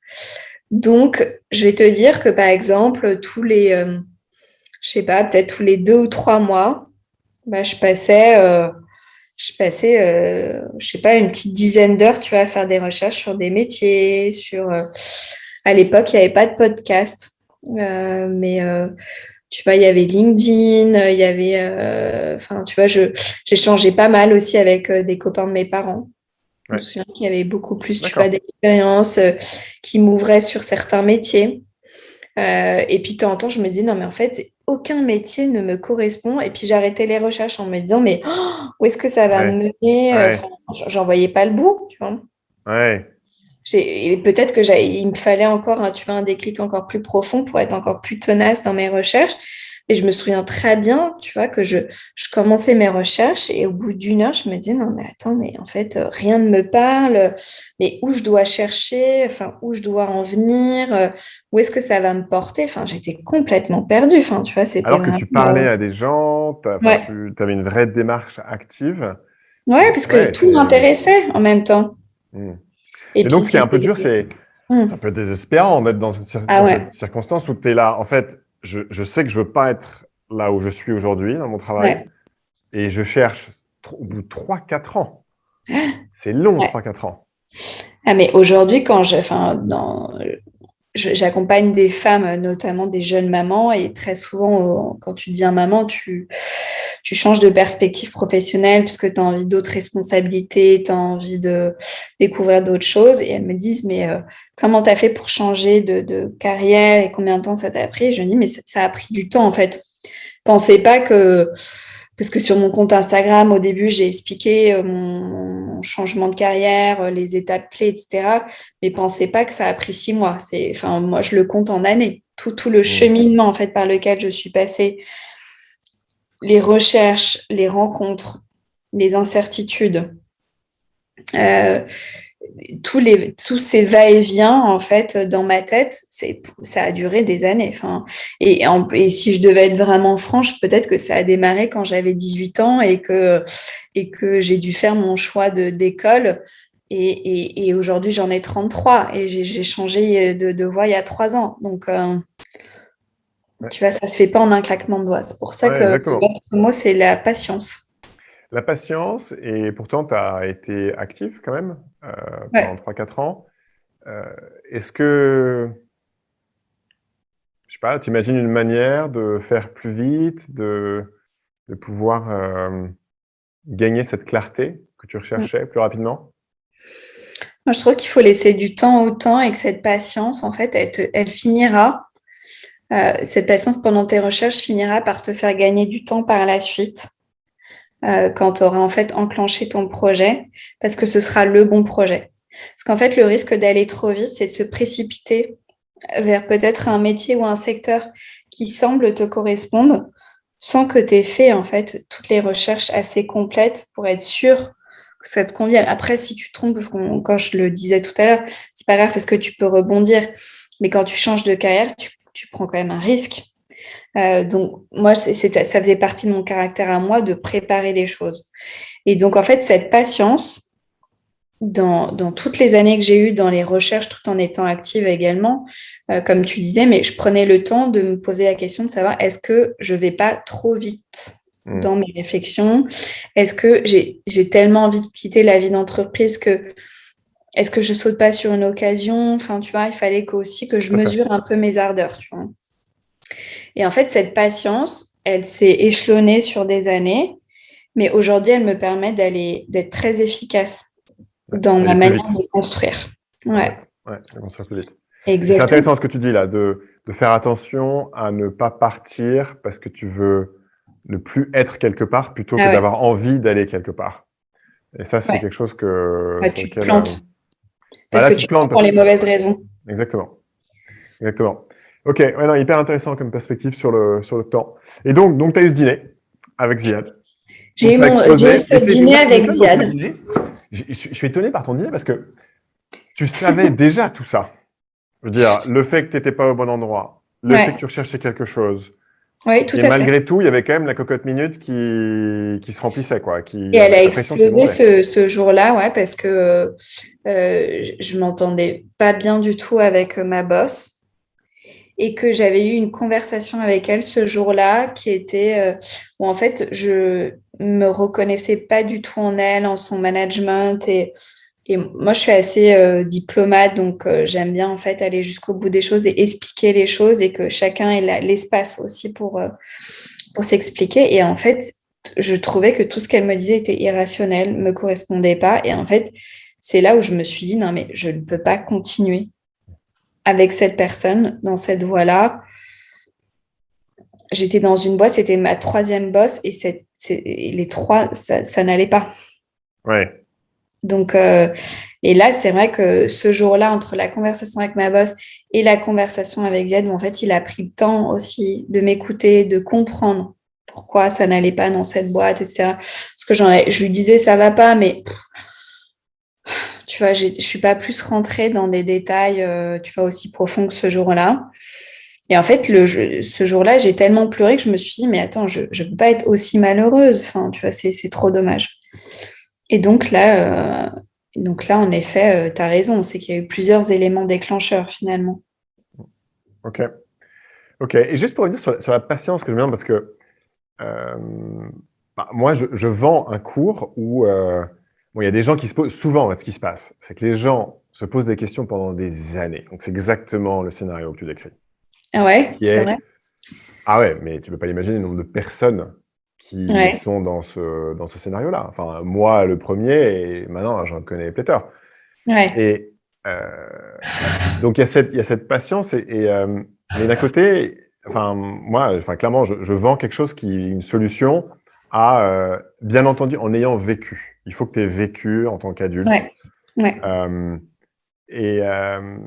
Donc, je vais te dire que par exemple, je sais pas, peut-être tous les 2 ou 3 mois, bah, je passais, je sais pas, une petite dizaine d'heures, tu vois, à faire des recherches sur des métiers, à l'époque, il n'y avait pas de podcast, mais tu vois, il y avait LinkedIn, il y avait, enfin, tu vois, j'échangeais pas mal aussi avec des copains de mes parents. Je me ouais, souviens qu'il y avait beaucoup plus, tu vois, d'accord. d'expériences qui m'ouvraient sur certains métiers. Et puis, de temps en temps, je me disais, non, mais en fait, aucun métier ne me correspond. Et puis, j'arrêtais les recherches en me disant, mais où est-ce que ça va Ouais, me mener? Enfin, ouais, j'en voyais pas le bout, tu vois. ouais. Et peut-être il me fallait encore, tu vois, un déclic encore plus profond pour être encore plus tenace dans mes recherches. Et je me souviens très bien, tu vois, que je commençais mes recherches et au bout d'1 heure, je me disais, non, mais attends, mais en fait, rien ne me parle, mais où je dois chercher, enfin, où je dois en venir, où est-ce que ça va me porter? Enfin, j'étais complètement perdue, enfin, tu vois, c'était Alors que vraiment... tu parlais à des gens, enfin, Ouais, tu avais une vraie démarche active. ouais, parce que Ouais, tout c'est. m'intéressait en même temps. Hmm. Et Et puis, donc, ce qui est un peu dur, c'était... c'est. Hmm. Ça peut être désespérant d'être dans Ah dans ouais, cette circonstance où tu es là. En fait, je sais que je veux pas être là où je suis aujourd'hui dans mon travail ouais, et je cherche au bout de 3-4 ans. C'est long, Ouais. 3-4 ans. Ah, mais aujourd'hui, j'accompagne des femmes, notamment des jeunes mamans, et très souvent, quand tu deviens maman, tu changes de perspective professionnelle puisque tu as envie d'autres responsabilités, tu as envie de découvrir d'autres choses. Et elles me disent, mais comment tu as fait pour changer de carrière et combien de temps ça t'a pris? Je me dis, mais ça a pris du temps en fait. Pensez pas que parce que sur mon compte Instagram, au début, j'ai expliqué mon changement de carrière, les étapes clés, etc. Mais pensez pas que ça a pris 6 mois. Enfin, moi, je le compte en années. Tout le Mm. cheminement en fait par lequel je suis passée, les recherches, les rencontres, les incertitudes, euh, tous ces va-et-vient en fait dans ma tête, ça a duré des années. Enfin, et si je devais être vraiment franche, peut-être que ça a démarré quand j'avais 18 ans et que j'ai dû faire mon choix d'école. Et aujourd'hui, j'en ai 33 et j'ai changé de voie il y a 3 ans. Donc, Ouais. tu vois, ça se fait pas en un claquement de doigts. C'est pour ça Ouais, que le exactement. mot, c'est la patience. La patience, et pourtant, tu as été actif quand même pendant Ouais. 3-4 ans. Euh, Est-ce que, je sais pas, tu imagines une manière de faire plus vite, de pouvoir gagner cette clarté que tu recherchais plus rapidement? Moi, je trouve qu'il faut laisser du temps au temps et que cette patience, en fait, elle finira. Cette patience pendant tes recherches finira par te faire gagner du temps par la suite, quand tu auras en fait enclenché ton projet, parce que ce sera le bon projet. Parce qu'en fait, le risque d'aller trop vite, c'est de se précipiter vers peut-être un métier ou un secteur qui semble te correspondre, sans que tu aies fait en fait toutes les recherches assez complètes pour être sûr que ça te convienne. Après, si tu te trompes, quand je le disais tout à l'heure, c'est pas grave parce que tu peux rebondir. Mais quand tu changes de carrière, tu prends quand même un risque. Donc, moi, ça faisait partie de mon caractère à moi de préparer les choses. Et donc, en fait, cette patience, dans toutes les années que j'ai eues dans les recherches, tout en étant active également, comme tu disais, mais je prenais le temps de me poser la question de savoir est-ce que je vais pas trop vite Mm. dans mes réflexions? Est-ce que j'ai tellement envie de quitter la vie d'entreprise que est-ce que je saute pas sur une occasion? Enfin, tu vois, il fallait aussi que je Tout à fait. mesure un peu mes ardeurs, tu vois. Et en fait, cette patience, elle s'est échelonnée sur des années, mais aujourd'hui, elle me permet d'être très efficace Ouais. dans ma D'aller plus manière vite, de construire. en Ouais, fait. Ouais, de construire plus vite. Et c'est exactement. intéressant ce que tu dis là, de faire attention à ne pas partir parce que tu veux ne plus être quelque part plutôt que Ah ouais, d'avoir envie d'aller quelque part. Et ça, c'est ouais. quelque chose Ouais, sur tu te lequel... plantes bah parce là, que tu te tu pars plantes pour parce les que... mauvaises raisons. Exactement. Exactement. Ok, ouais, non, hyper intéressant comme perspective sur le temps. Et donc tu as eu ce dîner avec Ziad. Donc ça a J'ai eu explosé. Et ce dîner moi, ce qui avec m'étonne dans ton Ziad. dîner, je suis étonné par ton dîner parce que tu savais déjà tout ça. Je veux dire, le fait que tu n'étais pas au bon endroit, le fait que Ouais, tu recherchais quelque chose. oui, tout Et à fait. malgré tout, il y avait quand même la cocotte minute qui se remplissait, quoi, Et elle avec a la pression qui explosé montait. ce jour-là, ouais, parce que je m'entendais pas bien du tout avec ma boss et que j'avais eu une conversation avec elle ce jour-là qui était où en fait je me reconnaissais pas du tout en elle, en son management et moi je suis assez diplomate donc j'aime bien en fait aller jusqu'au bout des choses et expliquer les choses et que chacun ait l'espace aussi pour s'expliquer et en fait je trouvais que tout ce qu'elle me disait était irrationnel, me correspondait pas et en fait c'est là où je me suis dit non mais je ne peux pas continuer avec cette personne dans cette voie-là. J'étais dans une boîte, c'était ma troisième boss et les trois, ça n'allait pas. Ouais. Donc, et là, c'est vrai que ce jour-là, entre la conversation avec ma boss et la conversation avec Ziad, en fait, il a pris le temps aussi de m'écouter, de comprendre pourquoi ça n'allait pas dans cette boîte, etc. Parce que je lui disais, ça va pas, mais tu vois, je suis pas plus rentrée dans des détails, tu vois, aussi profonds que ce jour-là. Et en fait, ce jour-là, j'ai tellement pleuré que je me suis dit, mais attends, je ne peux pas être aussi malheureuse. Enfin, tu vois, c'est trop dommage. Et donc là, en effet, tu as raison, c'est qu'il y a eu plusieurs éléments déclencheurs finalement. Ok. Ok. Et juste pour revenir sur la patience que je me demande, parce que Moi, je vends un cours où bon, il y a des gens qui se posent souvent, en fait, ce qui se passe, c'est que les gens se posent des questions pendant des années. Donc, c'est exactement le scénario que tu décris. Ah ouais, Qui c'est est, vrai. ah ouais, mais tu peux pas imaginer le nombre de personnes qui Ouais, sont dans ce scénario-là. Enfin, moi, le premier, et maintenant, j'en connais pléthore. ouais, Et donc, il y a cette patience, mais d'un côté, enfin, moi, enfin, clairement, je vends quelque chose qui est une solution à, bien entendu, en ayant vécu. Il faut que tu aies vécu en tant qu'adulte. ouais, ouais. Euh, et, euh,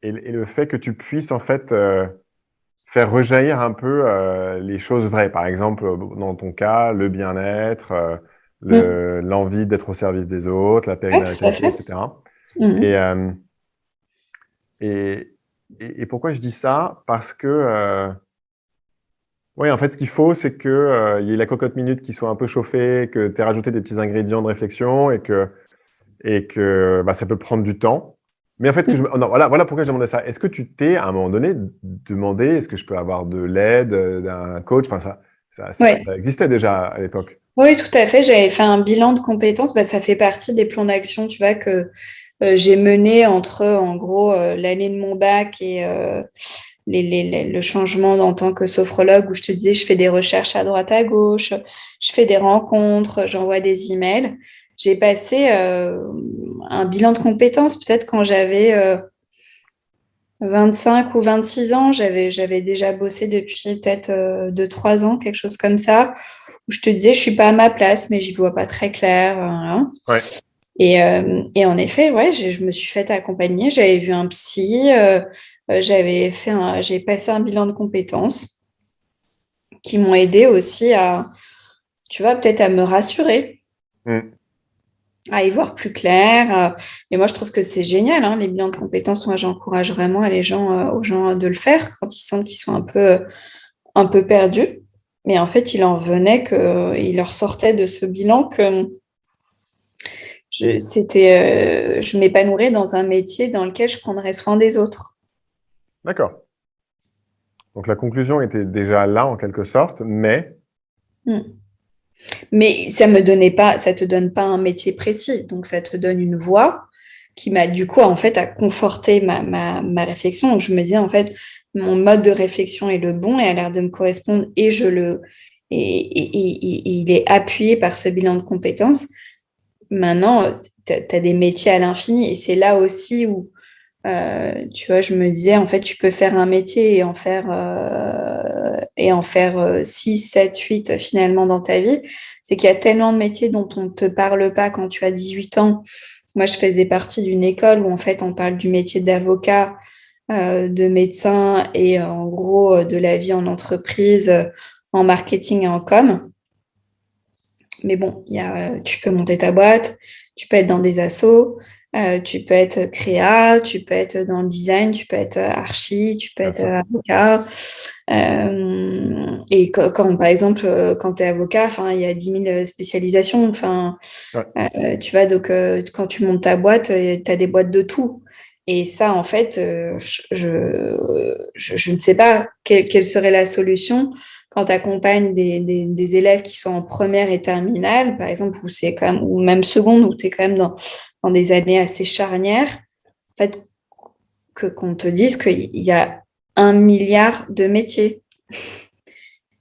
et le fait que tu puisses, en fait, faire rejaillir un peu les choses vraies. Par exemple, dans ton cas, le bien-être, Mm. l'envie d'être au service des autres, la Ouais, tout à périnatalité, fait. etc. Et, Mhm. euh, et, et pourquoi je dis ça? Parce que, oui, en fait, ce qu'il faut, c'est qu'il y ait la cocotte minute qui soit un peu chauffée, que tu aies rajouté des petits ingrédients de réflexion et que bah, ça peut prendre du temps. Mais en fait, non, voilà pourquoi je demandais ça. Est-ce que tu t'es, à un moment donné, demandé, est-ce que je peux avoir de l'aide, d'un coach? Enfin, Ouais. ça existait déjà à l'époque. Oui, tout à fait. J'avais fait un bilan de compétences. Bah, ça fait partie des plans d'action, tu vois, que j'ai mené entre, en gros, l'année de mon bac et le changement en tant que sophrologue, où je te disais, je fais des recherches à droite à gauche, je fais des rencontres, j'envoie des emails. J'ai passé un bilan de compétences, peut-être quand j'avais 25 ou 26 ans, j'avais déjà bossé depuis peut-être 2, 3 ans, quelque chose comme ça, où je te disais, je suis pas à ma place, mais j'y vois pas très clair. Voilà. Ouais, Et en effet, ouais, je me suis fait accompagner, j'avais vu un psy, j'ai passé un bilan de compétences qui m'ont aidé aussi à, tu vois, peut-être à me rassurer, mm, à y voir plus clair. Et moi, je trouve que c'est génial, hein, les bilans de compétences. Moi, j'encourage vraiment aux gens de le faire quand ils sentent qu'ils sont un peu perdus. Mais en fait, il en venait il leur sortait de ce bilan que je m'épanouirais dans un métier dans lequel je prendrais soin des autres. d'accord. Donc la conclusion était déjà là, en quelque sorte, mais Mm. Mais ça te donne pas un métier précis, donc ça te donne une voie qui m'a du coup en fait a conforté ma réflexion. Donc je me disais en fait mon mode de réflexion est le bon et a l'air de me correspondre et il est appuyé par ce bilan de compétences. Maintenant, tu as des métiers à l'infini et c'est là aussi où tu vois, je me disais, en fait, tu peux faire un métier et en faire 6, 7, 8 finalement dans ta vie. C'est qu'il y a tellement de métiers dont on ne te parle pas quand tu as 18 ans. Moi, je faisais partie d'une école où en fait, on parle du métier d'avocat, de médecin et en gros de la vie en entreprise, en marketing et en com. Mais bon, tu peux monter ta boîte, tu peux être dans des assos, tu peux être créa, tu peux être dans le design, tu peux être archi, tu peux bien être sûr. avocat. Et quand, par exemple, quand tu es avocat, enfin, il y a 10 000 spécialisations. Enfin, Ouais. tu vois, donc quand tu montes ta boîte, tu as des boîtes de tout. Et ça, en fait, je ne sais pas quelle serait la solution quand tu accompagnes des élèves qui sont en première et terminale, par exemple, où c'est quand même, ou même seconde, où tu es quand même dans des années assez charnières, en fait, qu'on te dise qu'il y a 1 milliard de métiers.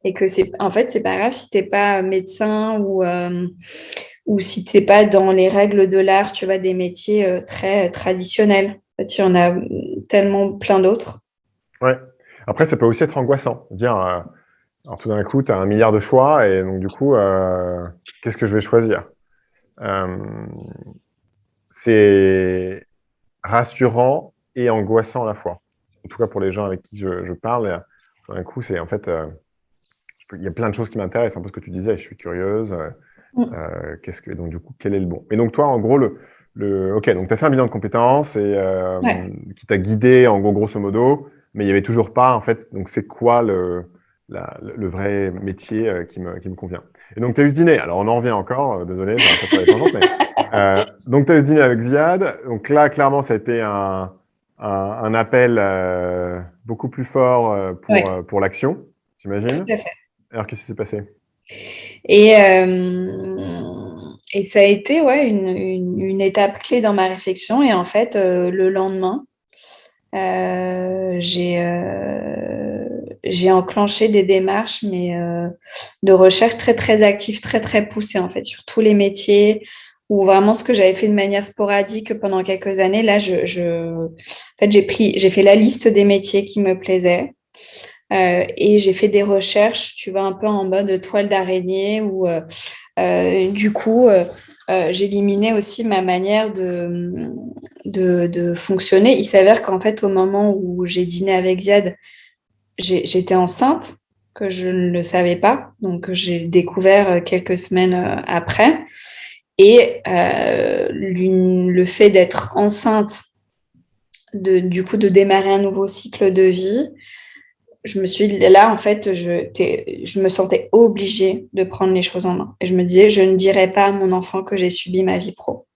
Et que en fait, c'est pas grave si t'es pas médecin ou si t'es pas dans les règles de l'art, tu vois, des métiers très traditionnels. En fait, il y en a tellement plein d'autres. Ouais. Après, ça peut aussi être angoissant. Dire, alors tout d'un coup, tu as 1 milliard de choix, et donc du coup, qu'est-ce que je vais choisir? Euh, c'est rassurant et angoissant à la fois. En tout cas, pour les gens avec qui je parle, tout d'un coup, c'est en fait, il y a plein de choses qui m'intéressent, un peu ce que tu disais, je suis curieuse. Mm. Donc du coup, quel est le bon? Et donc toi, en gros, ok, donc tu as fait un bilan de compétences Ouais. qui t'a guidé, en gros, grosso modo, mais il n'y avait toujours pas, en fait, donc c'est quoi le vrai métier qui me convient? Et donc tu as eu ce dîner, alors on en revient encore, désolé, j'arrête pas de faire des tangentes, mais donc tu as eu ce dîner avec Ziad, donc là, clairement, ça a été un appel beaucoup plus fort Ouais, pour l'action, tout j'imagine. à fait. Alors qu'est-ce qui s'est passé? Et, et ça a été une étape clé dans ma réflexion. Et en fait, le lendemain, j'ai enclenché des démarches de recherche très, très actives, très, très poussées en fait, sur tous les métiers ou vraiment ce que j'avais fait de manière sporadique pendant quelques années. Là, en fait, j'ai fait la liste des métiers qui me plaisaient. Et j'ai fait des recherches, tu vois, un peu en mode toile d'araignée où du coup, j'éliminais aussi ma manière de fonctionner. Il s'avère qu'en fait, au moment où j'ai dîné avec Ziad, j'étais enceinte, que je ne le savais pas. Donc, j'ai découvert quelques semaines après. Et le fait d'être enceinte, du coup, de démarrer un nouveau cycle de vie, je me suis là, en fait, je me sentais obligée de prendre les choses en main. Et je me disais, je ne dirai pas à mon enfant que j'ai subi ma vie pro.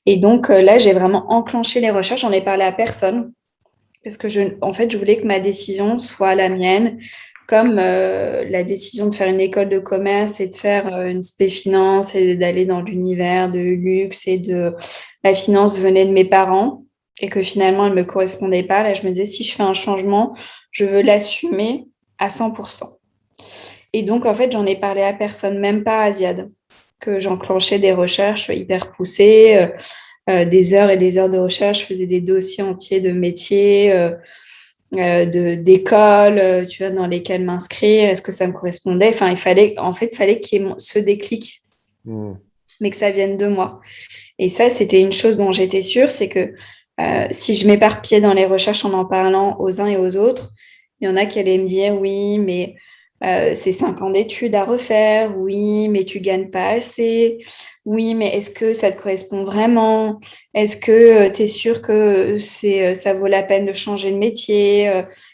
Et donc là, j'ai vraiment enclenché les recherches. J'en ai parlé à personne parce que en fait, je voulais que ma décision soit la mienne, comme la décision de faire une école de commerce et de faire une spé finance et d'aller dans l'univers de luxe et de la finance venait de mes parents et que finalement, elle ne me correspondait pas. Là, je me disais, si je fais un changement, je veux l'assumer à 100%. Et donc, en fait, j'en ai parlé à personne, même pas à Ziad, que j'enclenchais des recherches hyper poussées, des heures et des heures de recherche, je faisais des dossiers entiers de métiers, d'écoles, tu vois, dans lesquelles m'inscrire, est-ce que ça me correspondait? Enfin, fallait qu'il y ait ce déclic, mais que ça vienne de moi. Et ça, c'était une chose dont j'étais sûre, c'est que si je m'éparpillais dans les recherches en parlant aux uns et aux autres, il y en a qui allaient me dire, oui, mais c'est 5 ans d'études à refaire, oui, mais tu gagnes pas assez, oui, mais est-ce que ça te correspond vraiment? Est-ce que tu es sûr que ça vaut la peine de changer de métier?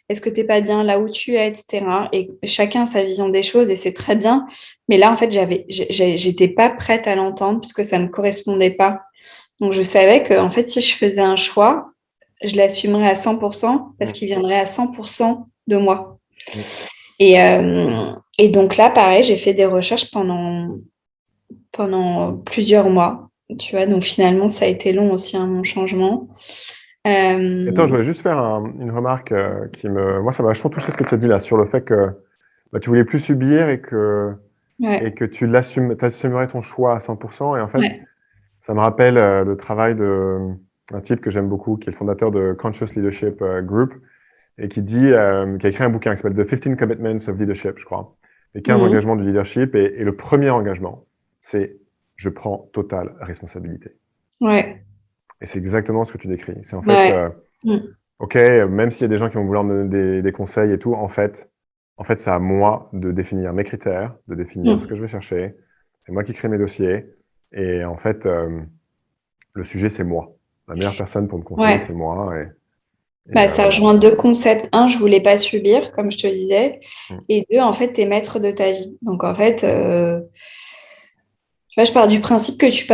Est-ce que tu n'es pas bien là où tu es, etc. Et chacun a sa vision des choses et c'est très bien. Mais là, en fait, j'étais pas prête à l'entendre puisque ça ne me correspondait pas. Donc, je savais que, en fait, si je faisais un choix, je l'assumerais à 100% parce qu'il viendrait à 100% de moi. Et donc là, pareil, j'ai fait des recherches pendant plusieurs mois. Tu vois, donc finalement, ça a été long aussi, mon changement. Attends, je voulais juste faire une remarque Moi, ça m'a vachement touché ce que tu as dit là, sur le fait que tu voulais plus subir et que tu assumerais ton choix à 100%. Et en fait, ça me rappelle le travail d'un type que j'aime beaucoup, qui est le fondateur de Conscious Leadership Group, et qui a écrit un bouquin qui s'appelle The 15 Commitments of Leadership, je crois. Les 15 engagements du leadership. Et le premier engagement, c'est « je prends totale responsabilité ». Ouais. Et c'est exactement ce que tu décris. C'est en fait, OK, même s'il y a des gens qui vont vouloir me donner des conseils et tout, en fait, c'est à moi de définir mes critères, de définir ce que je vais chercher. C'est moi qui crée mes dossiers. Et en fait, le sujet, c'est moi. La meilleure personne pour me conseiller, c'est moi. Ça rejoint deux concepts. Un, je voulais pas subir, comme je te le disais. Et deux, en fait, tu es maître de ta vie. Donc, en fait, tu vois, je pars du principe que tu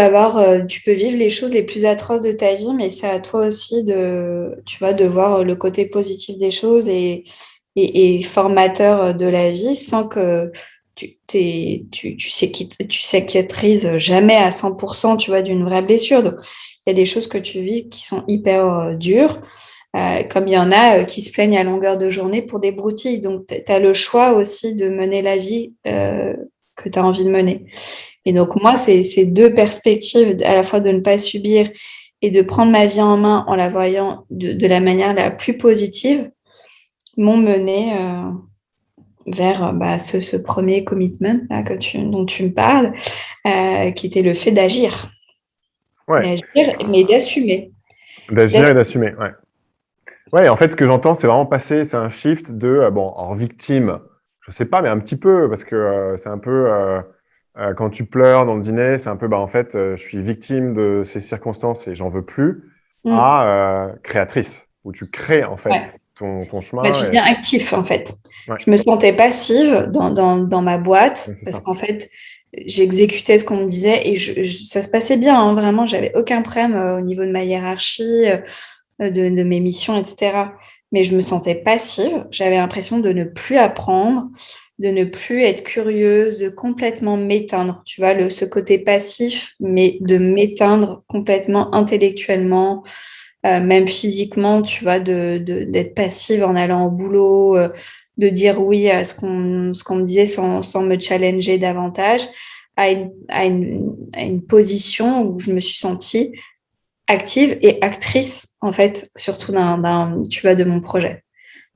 peux vivre les choses les plus atroces de ta vie, mais c'est à toi aussi tu vois, de voir le côté positif des choses et formateur de la vie sans que tu cicatrises jamais à 100%, tu vois, d'une vraie blessure. Donc, il y a des choses que tu vis qui sont hyper dures. Comme il y en a qui se plaignent à longueur de journée pour des broutilles. Donc, tu as le choix aussi de mener la vie que tu as envie de mener. Et donc, moi, ces deux perspectives, à la fois de ne pas subir et de prendre ma vie en main en la voyant de la manière la plus positive, m'ont mené vers ce premier commitment là, dont tu me parles, qui était le fait d'agir. Ouais. D'agir, mais d'assumer. D'agir et d'assumer, ouais. Ouais, en fait, ce que j'entends, c'est vraiment passer, c'est un shift de, en victime, je sais pas, mais un petit peu, parce que c'est un peu, quand tu pleures dans le dîner, c'est un peu, en fait, je suis victime de ces circonstances et j'en veux plus, à créatrice, où tu crées, en fait, ton chemin. Tu deviens actif, en fait. Ouais. Je me sentais passive dans ma boîte, parce ça. qu'en fait, j'exécutais ce qu'on me disait et ça se passait bien, hein, vraiment, j'avais aucun problème au niveau de ma hiérarchie, de mes missions, etc. Mais je me sentais passive, j'avais l'impression de ne plus apprendre, de ne plus être curieuse, de complètement m'éteindre. Tu vois, ce côté passif, mais de m'éteindre complètement intellectuellement, même physiquement, tu vois, d'être passive en allant au boulot, de dire oui à ce qu'on me disait sans me challenger davantage, à une position où je me suis sentie active et actrice, en fait, surtout tu vois, de mon projet.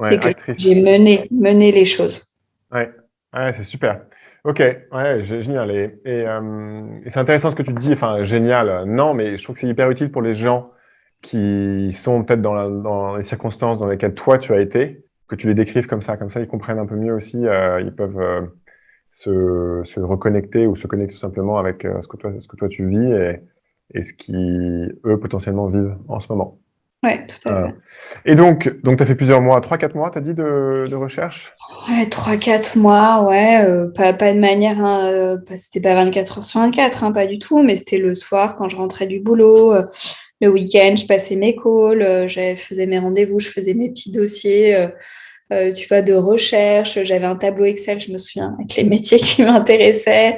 Ouais, C'est que j'ai actrice. mené les choses. Ouais, ouais, c'est super. Ok, ouais, génial. Et c'est intéressant ce que tu te dis. Enfin, génial. Non, mais je trouve que c'est hyper utile pour les gens qui sont peut-être dans les circonstances dans lesquelles toi tu as été, que tu les décrives comme ça, ils comprennent un peu mieux aussi. Ils peuvent se reconnecter ou se connecter tout simplement avec ce que toi tu vis et ce qui eux potentiellement vivent en ce moment. Ouais, tout à Euh, fait. et donc tu as fait plusieurs mois, 3, 4 mois, tu as dit de recherche? Ouais, 3, 4 mois, ouais, pas de manière, hein, c'était pas 24 heures sur 24, hein, pas du tout, mais c'était le soir quand je rentrais du boulot, le week-end, je passais mes calls, je faisais mes rendez-vous, je faisais mes petits dossiers, tu vois, de recherche. J'avais un tableau Excel, je me souviens, avec les métiers qui m'intéressaient,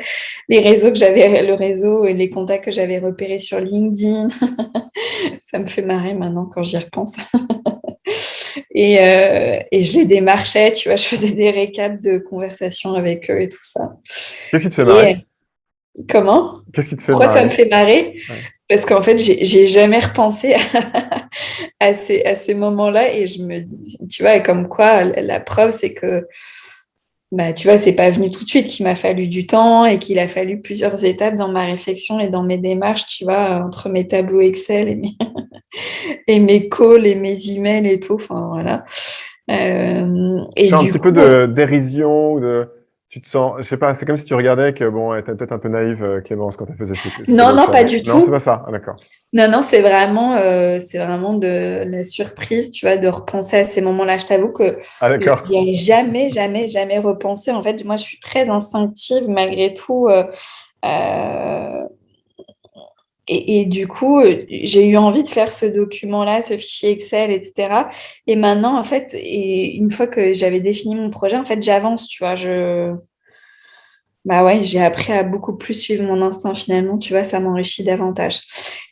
les réseaux que j'avais, le réseau et les contacts que j'avais repérés sur LinkedIn. Ça me fait marrer maintenant quand j'y repense. Et je les démarchais, tu vois, je faisais des récaps de conversations avec eux et tout ça. Qu'est-ce qui te fait Et marrer? comment? Qu'est-ce qui te fait Pourquoi ça me marrer? fait marrer? Ouais. Parce qu'en fait, j'ai jamais repensé à ces moments-là et je me dis, tu vois, et comme quoi, la preuve, c'est que, bah, tu vois, c'est pas venu tout de suite, qu'il m'a fallu du temps et qu'il a fallu plusieurs étapes dans ma réflexion et dans mes démarches, tu vois, entre mes tableaux Excel et mes calls et mes emails et tout, enfin, voilà. Tu Et sens un du petit peu coup, de dérision ou de... Tu te sens, je sais pas, c'est comme si tu regardais que, bon, elle était peut-être un peu naïve, Clémence, quand elle faisait ces non, tableaux non, Excel. pas du Non, c'est pas tout. ça. Ah, d'accord. Non, non, c'est vraiment de la surprise, tu vois, de repenser à ces moments-là. Je t'avoue que Ah, d'accord. j'y ai jamais, jamais, jamais repensé. En fait, moi, je suis très instinctive malgré tout. Euh, et du coup, j'ai eu envie de faire ce document-là, ce fichier Excel, etc. Et maintenant, en fait, et une fois que j'avais défini mon projet, en fait, j'avance, tu vois. Bah ouais, j'ai appris à beaucoup plus suivre mon instinct finalement, tu vois, ça m'enrichit davantage.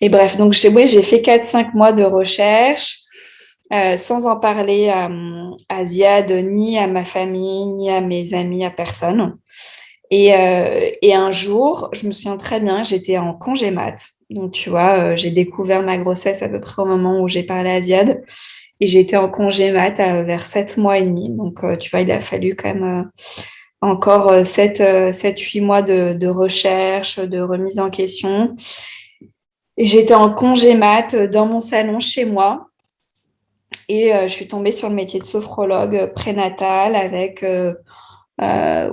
Et bref, donc ouais, j'ai fait 4, 5 mois de recherche, sans en parler à Ziad, ni à ma famille, ni à mes amis, à personne. Et un jour, je me souviens très bien, j'étais en congé mat. Donc, tu vois, j'ai découvert ma grossesse à peu près au moment où j'ai parlé à Ziad. Et j'étais en congé mat vers 7 mois et demi. Donc, tu vois, il a fallu quand même encore 7, 8 mois de recherche, de remise en question. Et j'étais en congé mat dans mon salon chez moi. Et je suis tombée sur le métier de sophrologue prénatal euh,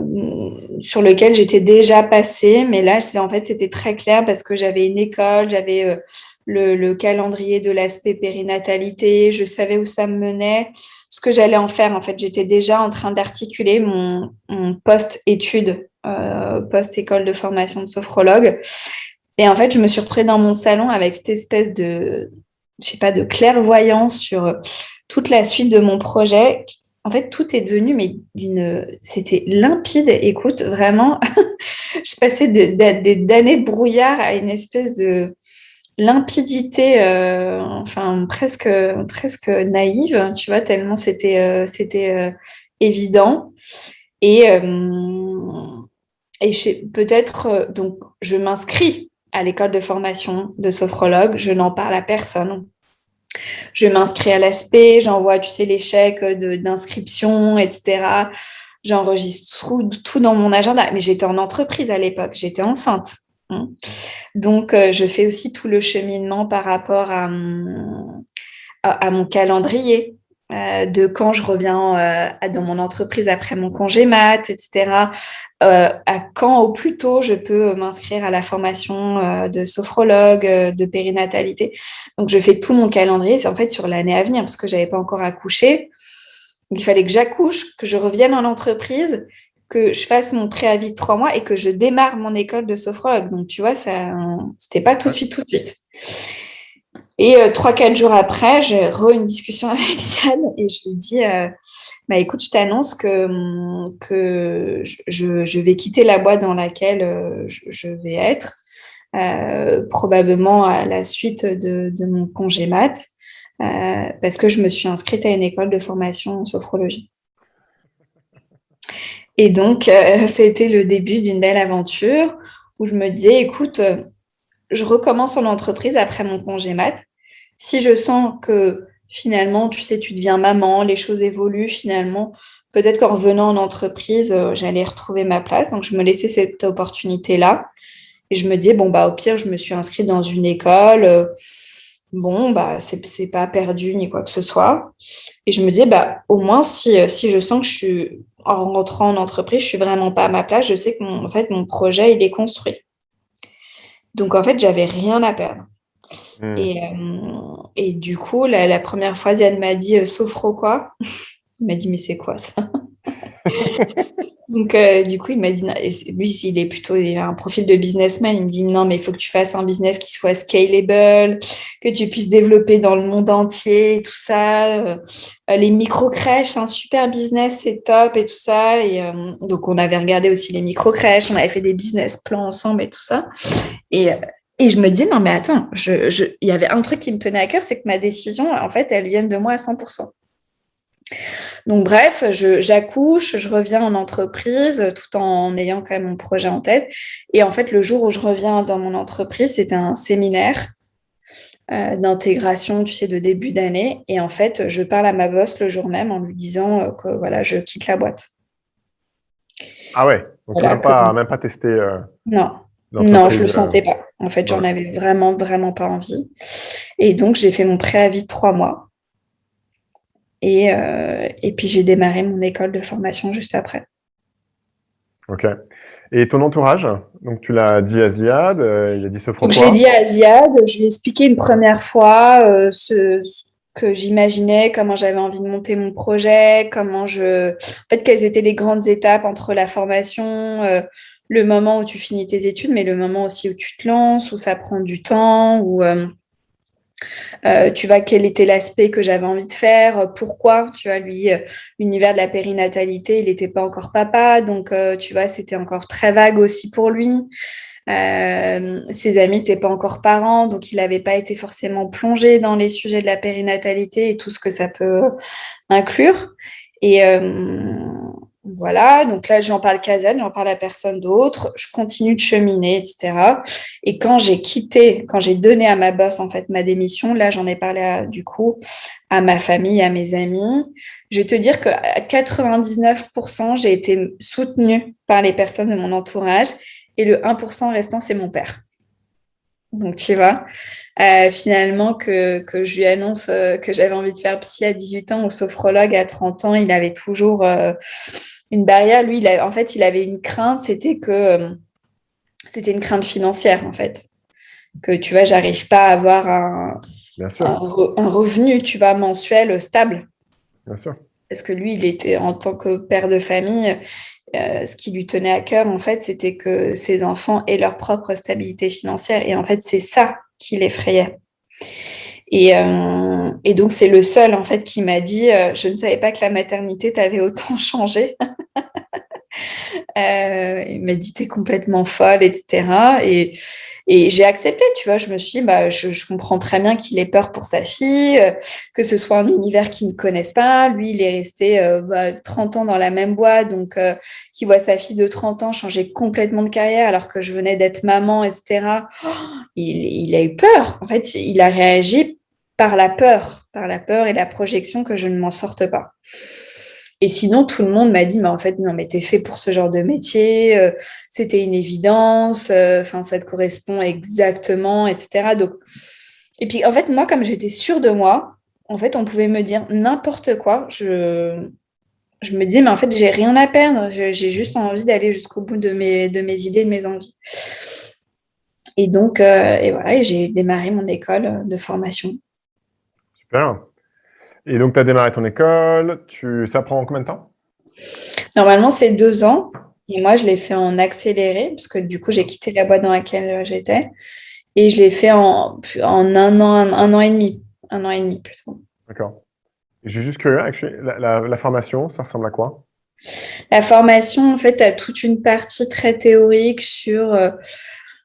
sur lequel j'étais déjà passée. Mais là, en fait, c'était très clair parce que j'avais une école, j'avais le calendrier de l'aspect périnatalité, je savais où ça me menait, ce que j'allais en faire. En fait, j'étais déjà en train d'articuler mon post-études, post-école de formation de sophrologue. Et en fait, je me suis retrouvée dans mon salon avec cette espèce de, je sais pas, de clairvoyance sur toute la suite de mon projet. En fait, tout est devenu, mais c'était limpide. Écoute, vraiment, je passais d'années de brouillard à une espèce de limpidité, enfin presque naïve, tu vois, tellement c'était évident. Et, peut-être, donc, je m'inscris à l'école de formation de sophrologue, je n'en parle à personne. Je m'inscris à l'ASPE, j'envoie, tu sais, les chèques d'inscription, etc. J'enregistre tout dans mon agenda. Mais j'étais en entreprise à l'époque, j'étais enceinte. Hein. Donc, je fais aussi tout le cheminement par rapport à mon calendrier, de quand je reviens dans mon entreprise après mon congé mat, etc. À quand au plus tôt je peux m'inscrire à la formation de sophrologue, de périnatalité. Donc, je fais tout mon calendrier, c'est en fait sur l'année à venir, parce que je n'avais pas encore accouché. Donc, il fallait que j'accouche, que je revienne en entreprise, que je fasse mon préavis de 3 mois et que je démarre mon école de sophrologue. Donc, tu vois, ça, c'était pas tout de Ouais. suite, tout de suite. Et 3-4 jours après, j'ai une discussion avec Diane et je lui dis, bah, écoute, je t'annonce que je vais quitter la boîte dans laquelle je vais être, probablement à la suite de mon congé mat, parce que je me suis inscrite à une école de formation en sophrologie. Et donc, ça a été le début d'une belle aventure où je me disais, écoute, je recommence en entreprise après mon congé mat. Si je sens que finalement, tu sais, tu deviens maman, les choses évoluent finalement, peut-être qu'en revenant en entreprise, j'allais retrouver ma place. Donc, je me laissais cette opportunité-là. Et je me disais, bon, bah, au pire, je me suis inscrite dans une école. Bon, bah, c'est pas perdu ni quoi que ce soit. Et je me disais, bah, au moins, si je sens que je suis, en rentrant en entreprise, je suis vraiment pas à ma place, je sais que en fait, mon projet, il est construit. Donc, en fait, j'avais rien à perdre. Hmm. Et du coup, la première fois, Diane m'a dit Sophro quoi? Il m'a dit, mais c'est quoi ça? Donc, du coup, il m'a dit, non, lui, il a un profil de businessman. Il me dit, non, mais il faut que tu fasses un business qui soit scalable, que tu puisses développer dans le monde entier, et tout ça. Les micro-crèches, c'est un super business, c'est top et tout ça. Et donc, on avait regardé aussi les micro-crèches, on avait fait des business plans ensemble et tout ça. Et, euh, et je me dis, non, mais attends, il y avait un truc qui me tenait à cœur, c'est que ma décision, en fait, elle vienne de moi à 100%. Donc, bref, j'accouche, je reviens en entreprise tout en ayant quand même mon projet en tête. Et en fait, le jour où je reviens dans mon entreprise, c'était un séminaire d'intégration, tu sais, de début d'année. Et en fait, je parle à ma boss le jour même en lui disant que voilà, je quitte la boîte. Ah ouais, donc Voilà, même pas testé non, non, je le l'entreprise. sentais pas. En fait, Ouais. j'en avais vraiment, vraiment pas envie. Et donc, j'ai fait mon préavis de 3 mois. Et puis, j'ai démarré mon école de formation juste après. Ok. Et ton entourage, donc tu l'as dit à Ziad, il a dit ce Donc, je l'ai quoi? dit à Ziad, je lui ai expliqué une première fois ce que j'imaginais, comment j'avais envie de monter mon projet, en fait, quelles étaient les grandes étapes entre la formation, le moment où tu finis tes études, mais le moment aussi où tu te lances, où ça prend du temps, tu vois, quel était l'aspect que j'avais envie de faire, pourquoi, tu vois, lui, l'univers de la périnatalité, il n'était pas encore papa, donc, tu vois, c'était encore très vague aussi pour lui. Ses amis n'étaient pas encore parents, donc il n'avait pas été forcément plongé dans les sujets de la périnatalité et tout ce que ça peut inclure. Et voilà, donc là, j'en parle qu'à Zen, j'en parle à personne d'autre, je continue de cheminer, etc. Et quand j'ai donné à ma boss, en fait, ma démission, là, j'en ai parlé du coup à ma famille, à mes amis. Je vais te dire qu'à 99%, j'ai été soutenue par les personnes de mon entourage et le 1% restant, c'est mon père. Donc, tu vois, finalement, que je lui annonce que j'avais envie de faire psy à 18 ans ou sophrologue à 30 ans, il avait toujours une barrière. Lui, en fait, il avait une crainte, c'était une crainte financière, en fait. Que, tu vois, j'arrive pas à avoir Bien sûr, un revenu, tu vois, mensuel stable. bien sûr. Parce que lui, il était, en tant que père de famille, ce qui lui tenait à cœur, en fait, c'était que ses enfants aient leur propre stabilité financière. Et en fait, c'est ça qui l'effrayait. Et donc, c'est le seul, en fait, qui m'a dit, je ne savais pas que la maternité t'avait autant changé. Il m'a dit, t'es complètement folle, etc. Et j'ai accepté, tu vois. Je me suis dit, bah, je comprends très bien qu'il ait peur pour sa fille, que ce soit un univers qu'il ne connaisse pas. Lui, il est resté 30 ans dans la même boîte, donc qu'il voit sa fille de 30 ans changer complètement de carrière alors que je venais d'être maman, etc. Il a eu peur. En fait, il a réagi par la peur et la projection que je ne m'en sorte pas. Et sinon, tout le monde m'a dit, mais en fait, non, mais t'es fait pour ce genre de métier, c'était une évidence, enfin, ça te correspond exactement, etc. Donc, et puis, en fait, moi, comme j'étais sûre de moi, en fait, on pouvait me dire n'importe quoi. Je me disais, mais en fait, j'ai rien à perdre. J'ai juste envie d'aller jusqu'au bout de mes idées, de mes envies. Et donc, et voilà, et j'ai démarré mon école de formation. Super. Et donc, tu as démarré ton école, ça prend combien de temps? Normalement, c'est 2 ans. Et moi, je l'ai fait en accéléré, parce que du coup, j'ai quitté la boîte dans laquelle j'étais. Et je l'ai fait en un an et demi. Un an et demi plutôt. D'accord. Je suis juste curieux, actually, la formation, ça ressemble à quoi? La formation, en fait, a toute une partie très théorique sur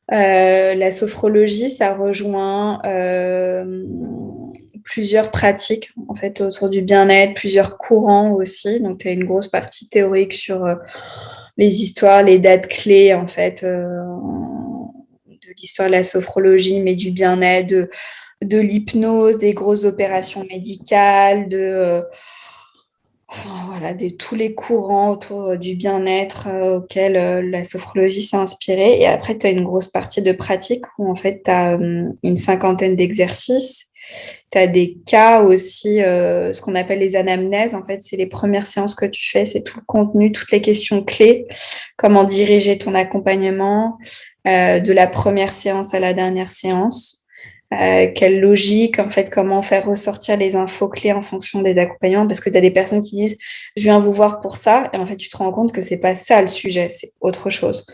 la sophrologie. Ça rejoint plusieurs pratiques, en fait, autour du bien-être, plusieurs courants aussi. Donc, tu as une grosse partie théorique sur les histoires, les dates clés, en fait, de l'histoire de la sophrologie, mais du bien-être, de l'hypnose, des grosses opérations médicales, enfin, voilà, tous les courants autour du bien-être auxquels la sophrologie s'est inspirée. Et après, tu as une grosse partie de pratique où en fait, tu as une cinquantaine d'exercices. Tu as des cas aussi, ce qu'on appelle les anamnèses. En fait, c'est les premières séances que tu fais, c'est tout le contenu, toutes les questions clés, comment diriger ton accompagnement, de la première séance à la dernière séance. Quelle logique, en fait, comment faire ressortir les infos clés en fonction des accompagnants, parce que tu as des personnes qui disent je viens vous voir pour ça, et en fait, tu te rends compte que c'est pas ça le sujet, c'est autre chose.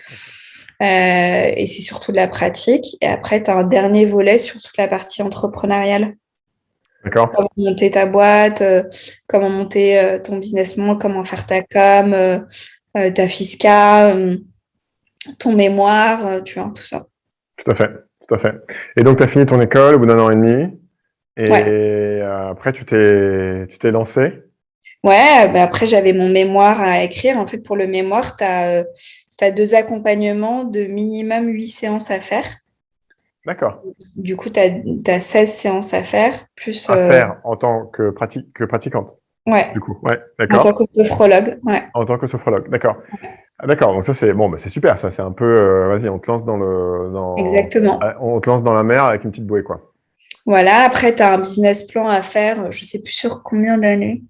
Et c'est surtout de la pratique. Et après, tu as un dernier volet sur toute la partie entrepreneuriale. D'accord. Comment monter ta boîte, comment monter ton business model, comment faire ta com, ta fisca, ton mémoire, tu vois, tout ça. Tout à fait. Tout à fait. Et donc, tu as fini ton école au bout d'un an et demi. Et Ouais. après, tu t'es lancé. Ouais, bah après, j'avais mon mémoire à écrire. En fait, pour le mémoire, tu as, deux accompagnements de minimum 8 séances à faire. D'accord. Du coup, tu as 16 séances à faire, plus À faire en tant que pratiquante, ouais, du coup. Ouais, en tant que d'accord. sophrologue. Ouais, En tant que sophrologue, d'accord. Ah, d'accord, donc ça c'est bon, bah, c'est super, ça c'est un peu, vas-y, on te lance exactement. on te lance dans la mer avec une petite bouée, quoi. Voilà, après, tu as un business plan à faire, je sais plus sur combien d'années.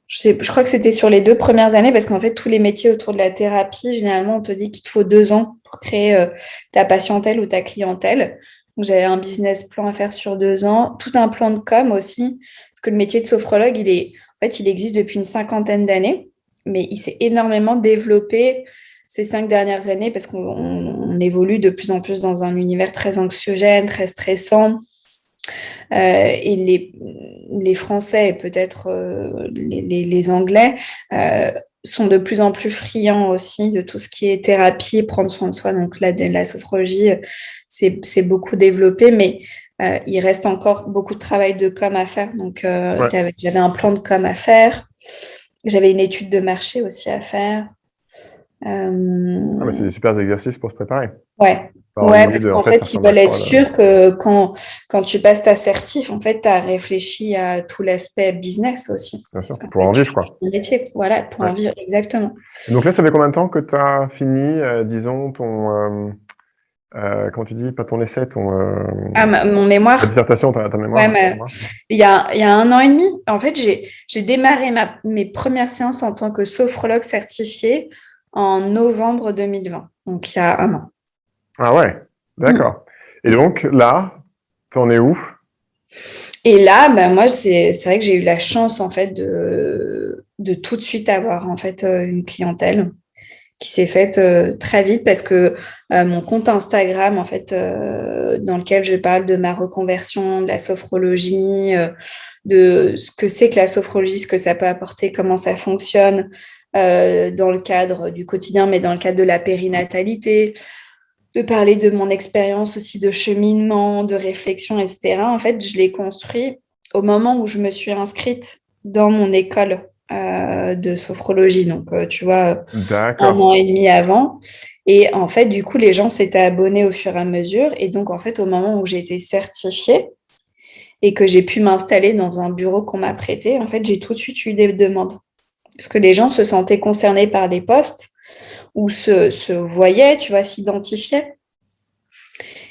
Je crois que c'était sur les 2 premières années, parce qu'en fait, tous les métiers autour de la thérapie, généralement, on te dit qu'il te faut 2 ans pour créer ta patientèle ou ta clientèle. Donc, j'avais un business plan à faire sur 2 ans, tout un plan de com aussi, parce que le métier de sophrologue, en fait, il existe depuis une cinquantaine d'années, mais il s'est énormément développé ces 5 dernières années, parce qu'on évolue de plus en plus dans un univers très anxiogène, très stressant. Et les Français et peut-être les Anglais sont de plus en plus friands aussi de tout ce qui est thérapie, prendre soin de soi. Donc la sophrologie, c'est beaucoup développé, mais il reste encore beaucoup de travail de com à faire. Donc Ouais. j'avais un plan de com à faire, j'avais une étude de marché aussi à faire. Ah, mais c'est Euh, des super exercices pour se préparer. Ouais, Faut avoir une ouais, idée parce de, en qu'en fait, ça fait, ils ressemble à veulent être quoi, là. sûrs que quand tu passes ta certif, en fait, tu as réfléchi à tout l'aspect business aussi. Bien Parce sûr, qu'en pour fait, en tu vivre, fais quoi. ton métier, voilà, pour Ouais. en vivre, exactement. Et donc là, ça fait combien de temps que tu as fini, disons, comment tu dis, pas ton essai, Ah, mon ta mémoire, dissertation, ta ouais, mémoire, mais mémoire. il y a un an et demi, en fait, j'ai démarré mes premières séances en tant que sophrologue certifiée en novembre 2020, donc il y a un an. Ah ouais, Mm. d'accord. Et donc là, t'en es où? Et là, bah, moi, c'est vrai que j'ai eu la chance, en fait, de tout de suite avoir, en fait, une clientèle qui s'est faite très vite parce que mon compte Instagram, en fait, dans lequel je parle de ma reconversion, de la sophrologie, de ce que c'est que la sophrologie, ce que ça peut apporter, comment ça fonctionne dans le cadre du quotidien, mais dans le cadre de la périnatalité, de parler de mon expérience aussi de cheminement, de réflexion, etc. En fait, je l'ai construit au moment où je me suis inscrite dans mon école de sophrologie. Donc, tu vois, un D'accord. an et demi avant. Et en fait, du coup, les gens s'étaient abonnés au fur et à mesure. Et donc, en fait, au moment où j'ai été certifiée et que j'ai pu m'installer dans un bureau qu'on m'a prêté, en fait, j'ai tout de suite eu des demandes. Parce que les gens se sentaient concernés par les postes ou se voyaient, tu vois, s'identifiaient.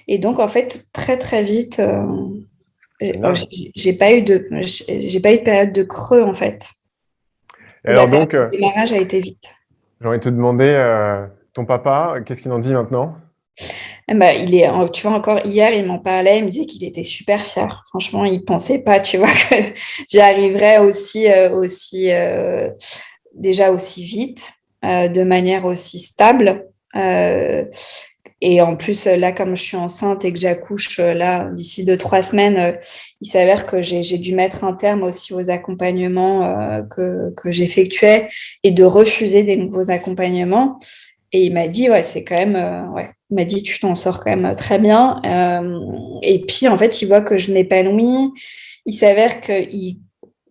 Et donc, en fait, très, très vite, Génial. j'ai pas eu de période de creux, en fait, Et où la alors période donc, de démarrage a été vite. j'ai envie de te demander, ton papa, qu'est-ce qu'il en dit maintenant? Eh ben, tu vois, encore hier, il m'en parlait, il me disait qu'il était super fier. Franchement, il pensait pas, tu vois, que j'arriverais déjà aussi vite, de manière aussi stable. Euh, Et en plus, là, comme je suis enceinte et que j'accouche là d'ici 2-3 semaines, il s'avère que j'ai dû mettre un terme aussi aux accompagnements que j'effectuais et de refuser des nouveaux accompagnements. Et il m'a dit, ouais, c'est quand même, ouais, il m'a dit, tu t'en sors quand même très bien. Et puis, en fait, il voit que je m'épanouis. Il s'avère qu'il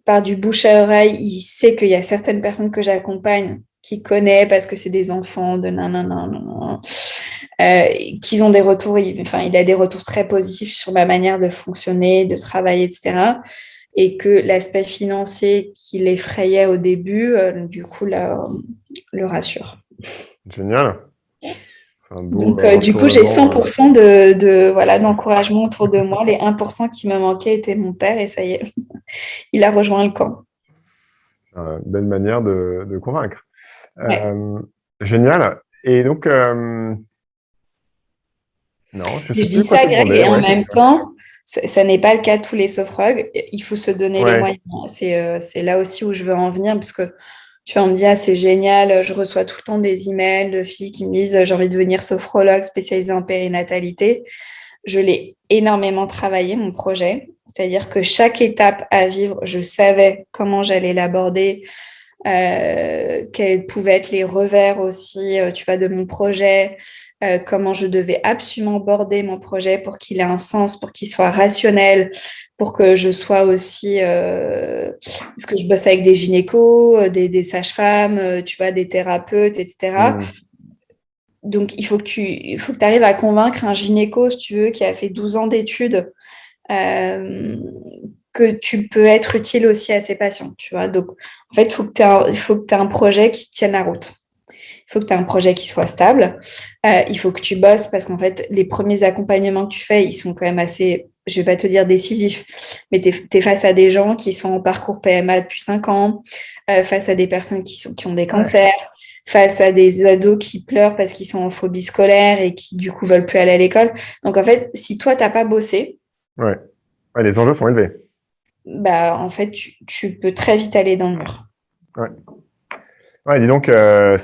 part du bouche à oreille. Il sait qu'il y a certaines personnes que j'accompagne qu'il connaît parce que c'est des enfants de nanana, qu'ils ont des retours, enfin, il a des retours très positifs sur ma manière de fonctionner, de travailler, etc. Et que l'aspect financier qui l'effrayait au début, du coup, là, le rassure. Génial. C'est un beau Donc, du coup, j'ai retournement. 100% voilà, d'encouragement autour de moi. Les 1% qui me manquaient étaient mon père et ça y est, il a rejoint le camp. Belle manière de convaincre. Ouais. Génial. Et donc, non, je Et sais je dis plus quoi ça, te Greg, demander. et en Ouais, même temps, ça n'est pas le cas de tous les sophrologues. Il faut se donner les ouais, moyens. C'est là aussi où je veux en venir, parce que tu vas me dire, c'est génial, je reçois tout le temps des emails de filles qui me disent, j'ai envie de devenir sophrologue spécialisée en périnatalité. Je l'ai énormément travaillé, mon projet. C'est-à-dire que chaque étape à vivre, je savais comment j'allais l'aborder, quels pouvaient être les revers aussi, tu vois, de mon projet, comment je devais absolument aborder mon projet pour qu'il ait un sens, pour qu'il soit rationnel, pour que je sois aussi, parce que je bosse avec des gynécos, des sages-femmes, tu vois, des thérapeutes, etc. hmm, Donc, il faut que tu arrives à convaincre un gynéco, si tu veux, qui a fait 12 ans d'études, euh, que tu peux être utile aussi à ces patients, tu vois. Donc, en fait, il faut que tu aies un projet qui tienne la route. Il faut que tu aies un projet qui soit stable. Il faut que tu bosses parce qu'en fait, les premiers accompagnements que tu fais, ils sont quand même assez, je vais pas te dire décisifs, mais tu es face à des gens qui sont en parcours PMA depuis 5 ans, face à des personnes qui ont des ouais, cancers, face à des ados qui pleurent parce qu'ils sont en phobie scolaire et qui, du coup, veulent plus aller à l'école. Donc, en fait, si toi, tu n'as pas bossé, ouais. Ouais, les enjeux sont élevés. bah, en fait, tu peux très vite aller dans le mur. Ouais. Ouais, dis donc, ouais,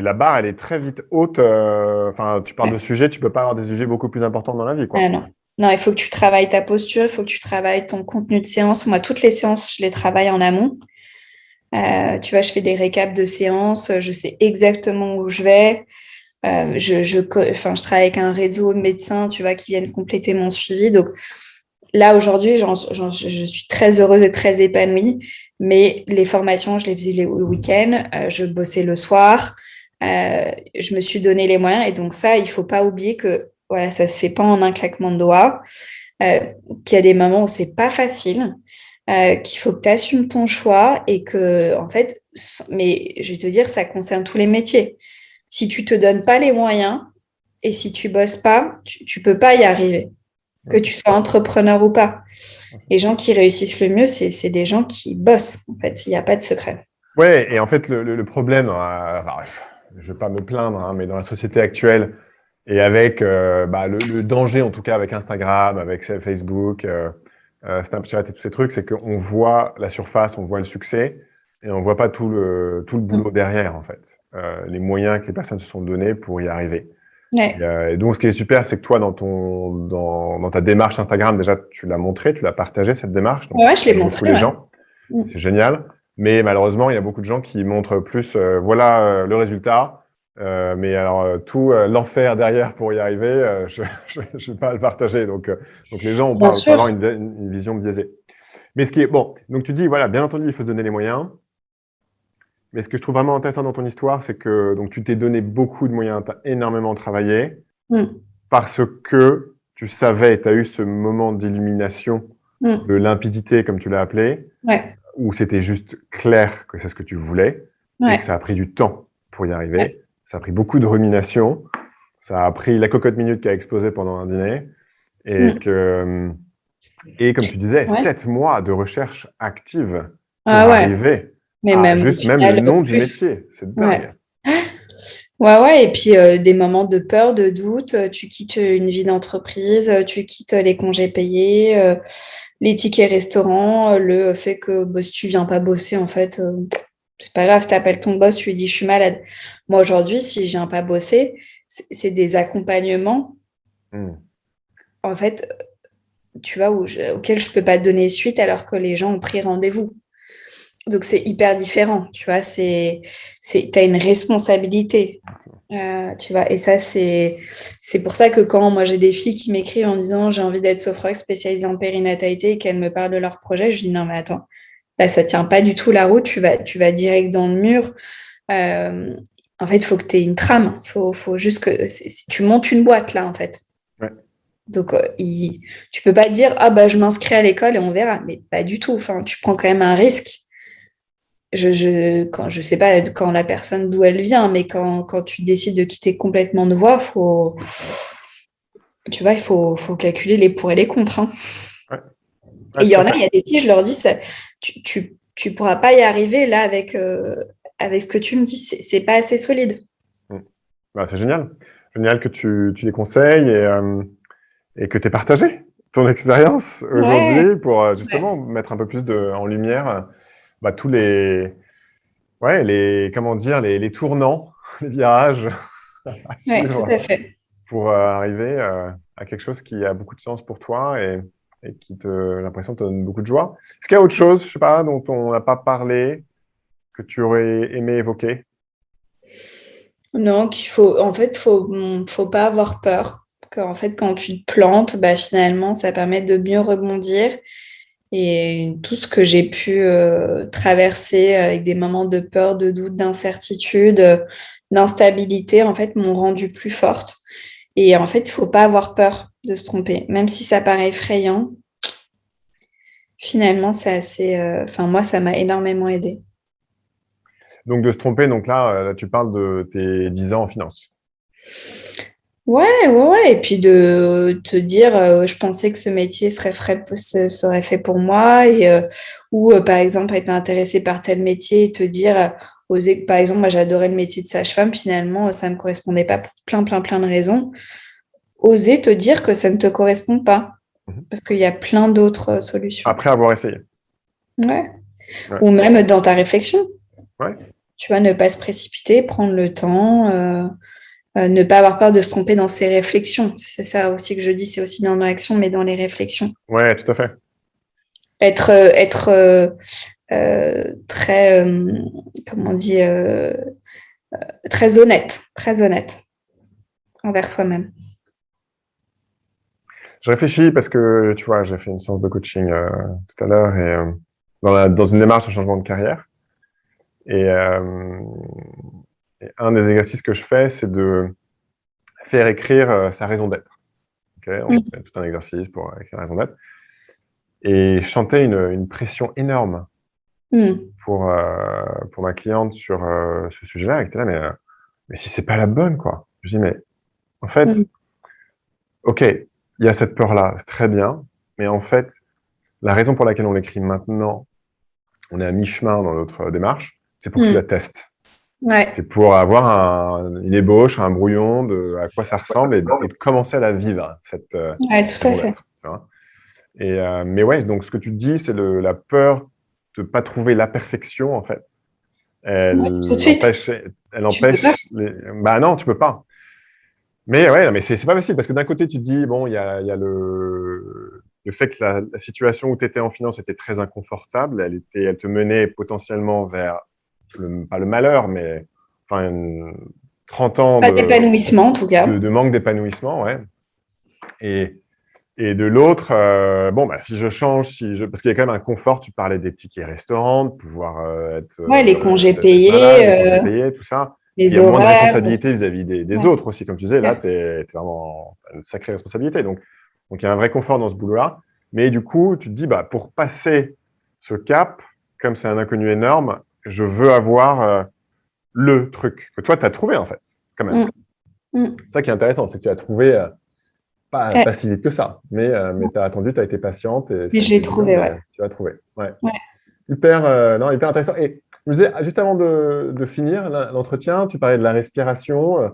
la barre, elle est très vite haute. Enfin, tu parles de Ouais. sujets, tu peux pas avoir des sujets beaucoup plus importants dans la vie, Ah quoi. non. Non, il faut que tu travailles ta posture, il faut que tu travailles ton contenu de séance. Moi, toutes les séances, je les travaille en amont. Tu vois, je fais des récaps de séances, je sais exactement où je vais. Enfin, je travaille avec un réseau de médecins, tu vois, qui viennent compléter mon suivi. Donc là, aujourd'hui, je suis très heureuse et très épanouie. Mais les formations, je les faisais le week-end, je bossais le soir, je me suis donné les moyens. Et donc ça, il faut pas oublier que voilà, ça se fait pas en un claquement de doigts, qu'il y a des moments où c'est pas facile, qu'il faut que tu assumes ton choix et que, en fait, mais je vais te dire, ça concerne tous les métiers. Si tu te donnes pas les moyens et si tu bosses pas, tu peux pas y arriver, que tu sois entrepreneur ou pas. Les gens qui réussissent le mieux, c'est des gens qui bossent, en fait. Il n'y a pas de secret. Ouais, et en fait, le problème, alors, je vais pas me plaindre, hein, mais dans la société actuelle, et avec bah, le danger, en tout cas avec Instagram, avec Facebook, Snapchat et tous ces trucs, c'est qu'on voit la surface, on voit le succès, et on voit pas tout le boulot derrière, en fait. Les moyens que les personnes se sont donnés pour y arriver. Ouais, Et donc, ce qui est super, c'est que toi, dans ta démarche Instagram, déjà, tu l'as montré, tu l'as partagé, cette démarche, donc ouais, ça je l'ai aide beaucoup montré, les ouais. gens. C'est génial. Mais malheureusement, il y a beaucoup de gens qui montrent plus, voilà le résultat. Mais alors, tout l'enfer derrière pour y arriver, je ne vais pas le partager. Donc les gens Bien peuvent avoir sûr. une vision biaisée. Mais ce qui est bon, donc tu dis, voilà, bien entendu, il faut se donner les moyens. Mais ce que je trouve vraiment intéressant dans ton histoire, c'est que donc, tu t'es donné beaucoup de moyens, tu as énormément travaillé Mm, parce que tu savais, tu as eu ce moment d'illumination, mm. de limpidité, comme tu l'as appelé, Ouais, où c'était juste clair que c'est ce que tu voulais et que ouais, ça a pris du temps pour y ouais. arriver. Ça a pris beaucoup de rumination. Ça a pris la cocotte minute qui a explosé pendant un dîner. Mm. Et comme tu disais, Ouais. 7 mois de recherche active pour Ah ouais, arriver mais à même au juste même le final, nom du plus. métier. C'est Ouais. dingue. Ouais, ouais, et puis des moments de peur, de doute, tu quittes une vie d'entreprise, tu quittes les congés payés, les tickets restaurants, le fait que bah, si tu viens pas bosser, en fait, C'est pas grave, tu appelles ton boss, tu lui dis je suis malade. Moi, aujourd'hui, si je viens pas bosser, c'est des accompagnements, Hmm. en fait, tu vois, auxquels je peux pas donner suite alors que les gens ont pris rendez-vous. Donc, c'est hyper différent, tu vois, t'as une responsabilité, tu vois, et ça, c'est pour ça que quand moi j'ai des filles qui m'écrivent en disant j'ai envie d'être sophrologue spécialisée en périnatalité et qu'elles me parlent de leur projet, je dis non, mais attends, là, ça tient pas du tout la route, tu vas direct dans le mur. Euh, En fait, il faut que tu aies une trame, faut juste que tu montes une boîte là, en fait. Ouais. Donc, tu peux pas dire ah bah je m'inscris à l'école et on verra, mais pas du tout. Enfin, tu prends quand même un risque. Je sais pas quand la personne d'où elle vient, mais quand tu décides de quitter complètement de voie, tu vois, il faut calculer les pour et les contre, hein. Ouais. Et Ouais, il y tout à en a, fait. il y a des filles, je leur dis, ça, tu pourras pas y arriver là avec ce que tu me dis, c'est pas assez solide. Hmm. Bah, c'est génial. Génial que tu les conseilles et que tu aies partagé ton expérience Ouais, aujourd'hui pour ouais, justement mettre un peu plus en lumière bah, tous comment dire, les tournants, les virages à ouais, tout suivre à fait. pour arriver à quelque chose qui a beaucoup de sens pour toi et qui l'impression, te donne beaucoup de joie. Est-ce qu'il y a autre chose, je sais pas, dont on n'a pas parlé, que tu aurais aimé évoquer? Non, en fait, faut pas avoir peur. En fait, quand tu te plantes, bah, finalement, ça permet de mieux rebondir. Et tout ce que j'ai pu traverser avec des moments de peur, de doute, d'incertitude, d'instabilité, en fait, m'ont rendue plus forte. Et en fait, il faut pas avoir peur de se tromper. Même si ça paraît effrayant, finalement, c'est assez. Enfin, moi, ça m'a énormément aidé. Donc, de se tromper, donc là, tu parles de tes 10 ans en finance. Ouais, ouais, ouais. Et puis de te dire, je pensais que ce métier serait fait pour moi, ou par exemple être intéressé par tel métier et te dire, oser, par exemple, moi j'adorais le métier de sage-femme, finalement, ça ne me correspondait pas pour plein, plein, plein de raisons. Oser te dire que ça ne te correspond pas, Mhm. parce qu'il y a plein d'autres solutions. Après avoir essayé. Ouais. Ouais. Ou même dans ta réflexion, Ouais. tu vois, ne pas se précipiter, prendre le temps. Ne pas avoir peur de se tromper dans ses réflexions. C'est ça aussi que je dis, c'est aussi bien dans l'action, mais dans les réflexions. Ouais, tout à fait. Être très, comment on dit, très honnête envers soi-même. Je réfléchis parce que, tu vois, j'ai fait une séance de coaching tout à l'heure et dans une démarche de changement de carrière. Et, et un des exercices que je fais, c'est de faire écrire sa raison d'être. Ok, on Mm. fait tout un exercice pour écrire la raison d'être. Et je sentais une pression énorme Mm. pour ma cliente sur ce sujet-là. Elle était là, mais si c'est pas la bonne, quoi. Je dis, mais en fait, Mm. ok, il y a cette peur-là, c'est très bien. Mais en fait, la raison pour laquelle on l'écrit maintenant, on est à mi-chemin dans notre démarche, c'est pour que tu Mm. la testes. Ouais, C'est pour avoir une ébauche, un brouillon de à quoi ça ressemble et de commencer à la vivre, cette ouais, tout à raison fait. d'être. Tu vois. Mais ouais, donc ce que tu te dis, c'est la peur de ne pas trouver la perfection, en fait. Ouais, tout de Elle suite. empêche, elle Tu peux pas. empêche bah non, tu peux pas. Mais ouais, non, mais c'est pas facile parce que d'un côté, tu te dis, bon, il y a le fait que la situation où tu étais en finance était très inconfortable, elle te menait potentiellement vers, pas le malheur, mais enfin, 30 ans Pas d'épanouissement, en tout cas. de manque d'épanouissement, ouais. Et, et de l'autre, bon, bah, si je change, parce qu'il y a quand même un confort, tu parlais des tickets restaurants, de pouvoir Ouais, les congés d'être malade, payés, les congés payés, tout ça. Il y les a moins de horaires. responsabilité vis-à-vis des Ouais, autres aussi. Comme tu disais, là, ouais. tu es vraiment une sacrée responsabilité. Donc, il y a un vrai confort dans ce boulot-là. Mais du coup, tu te dis, bah, pour passer ce cap, comme c'est un inconnu énorme, je veux avoir le truc que toi, tu as trouvé, en fait, quand même. Mm. Mm. C'est ça qui est intéressant, c'est que tu as trouvé Ouais. pas si vite que ça, mais tu as attendu, tu as été patiente et Mais ça a je été l'ai dur, trouvé, mais ouais. tu l'as trouvé. Ouais. Ouais. Hyper, non, hyper intéressant. Et je me disais, juste avant de finir l'entretien, tu parlais de la respiration.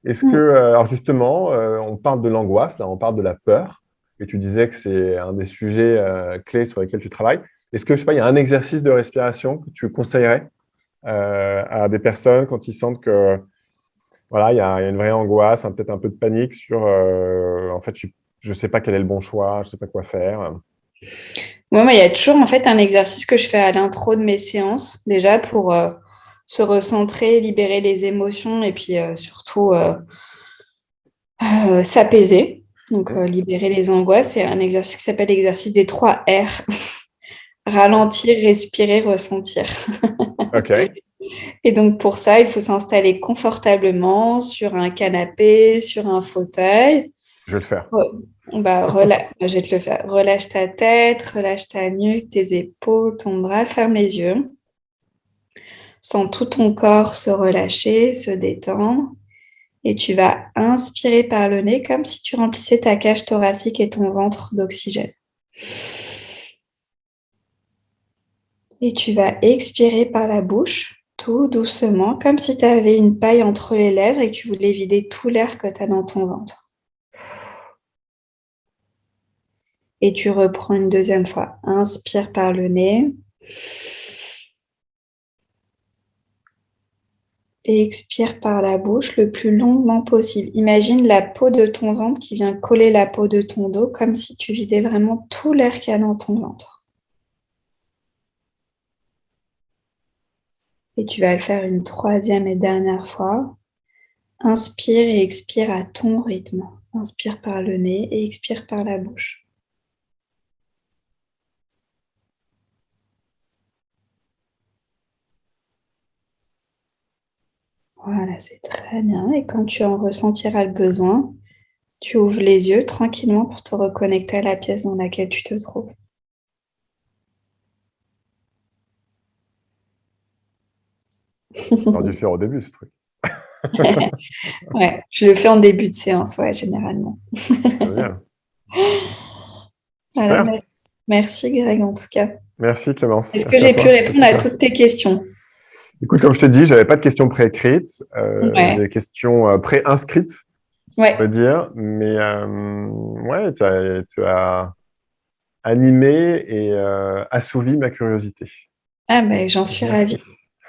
Est-ce que, Mm. alors justement, on parle de l'angoisse, là, on parle de la peur, et tu disais que c'est un des sujets clés sur lesquels tu travailles. Est-ce que, je sais pas, il y a un exercice de respiration que tu conseillerais à des personnes quand ils sentent que voilà, il y a une vraie angoisse, peut-être un peu de panique sur en fait, je ne sais pas quel est le bon choix, je ne sais pas quoi faire. Moi, il y a toujours en fait un exercice que je fais à l'intro de mes séances, déjà pour se recentrer, libérer les émotions et puis surtout s'apaiser. Donc, Hmm. libérer les angoisses. C'est un exercice qui s'appelle l'exercice des 3 R. Ralentir, respirer, ressentir. OK, Et donc, pour ça, il faut s'installer confortablement sur un canapé, sur un fauteuil. je vais le faire. Je vais te le faire. Relâche ta tête, relâche ta nuque, tes épaules, ton bras, ferme les yeux. Sens tout ton corps se relâcher, se détendre. Et tu vas inspirer par le nez comme si tu remplissais ta cage thoracique et ton ventre d'oxygène. Et tu vas expirer par la bouche, tout doucement, comme si tu avais une paille entre les lèvres et que tu voulais vider tout l'air que tu as dans ton ventre. Et tu reprends une deuxième fois. Inspire par le nez. Et expire par la bouche le plus longuement possible. Imagine la peau de ton ventre qui vient coller la peau de ton dos, comme si tu vidais vraiment tout l'air qu'il y a dans ton ventre. Et tu vas le faire une troisième et dernière fois. Inspire et expire à ton rythme. Inspire par le nez et expire par la bouche. Voilà, c'est très bien. Et quand tu en ressentiras le besoin, tu ouvres les yeux tranquillement pour te reconnecter à la pièce dans laquelle tu te trouves. J'aurais dû faire au début, ce truc. Ouais, je le fais en début de séance, ouais, généralement. Génial. Voilà, Super. merci Greg en tout cas. Merci Clémence. Est-ce que Merci à j'ai pu toi. C'est répondre à super. toutes tes questions? Écoute, comme je te dis, j'avais pas de questions préécrites, Ouais, des questions pré-inscrites, on va ouais. dire. Mais ouais, tu as animé et assouvi ma curiosité. Ah ben, j'en Donc, suis merci. ravie.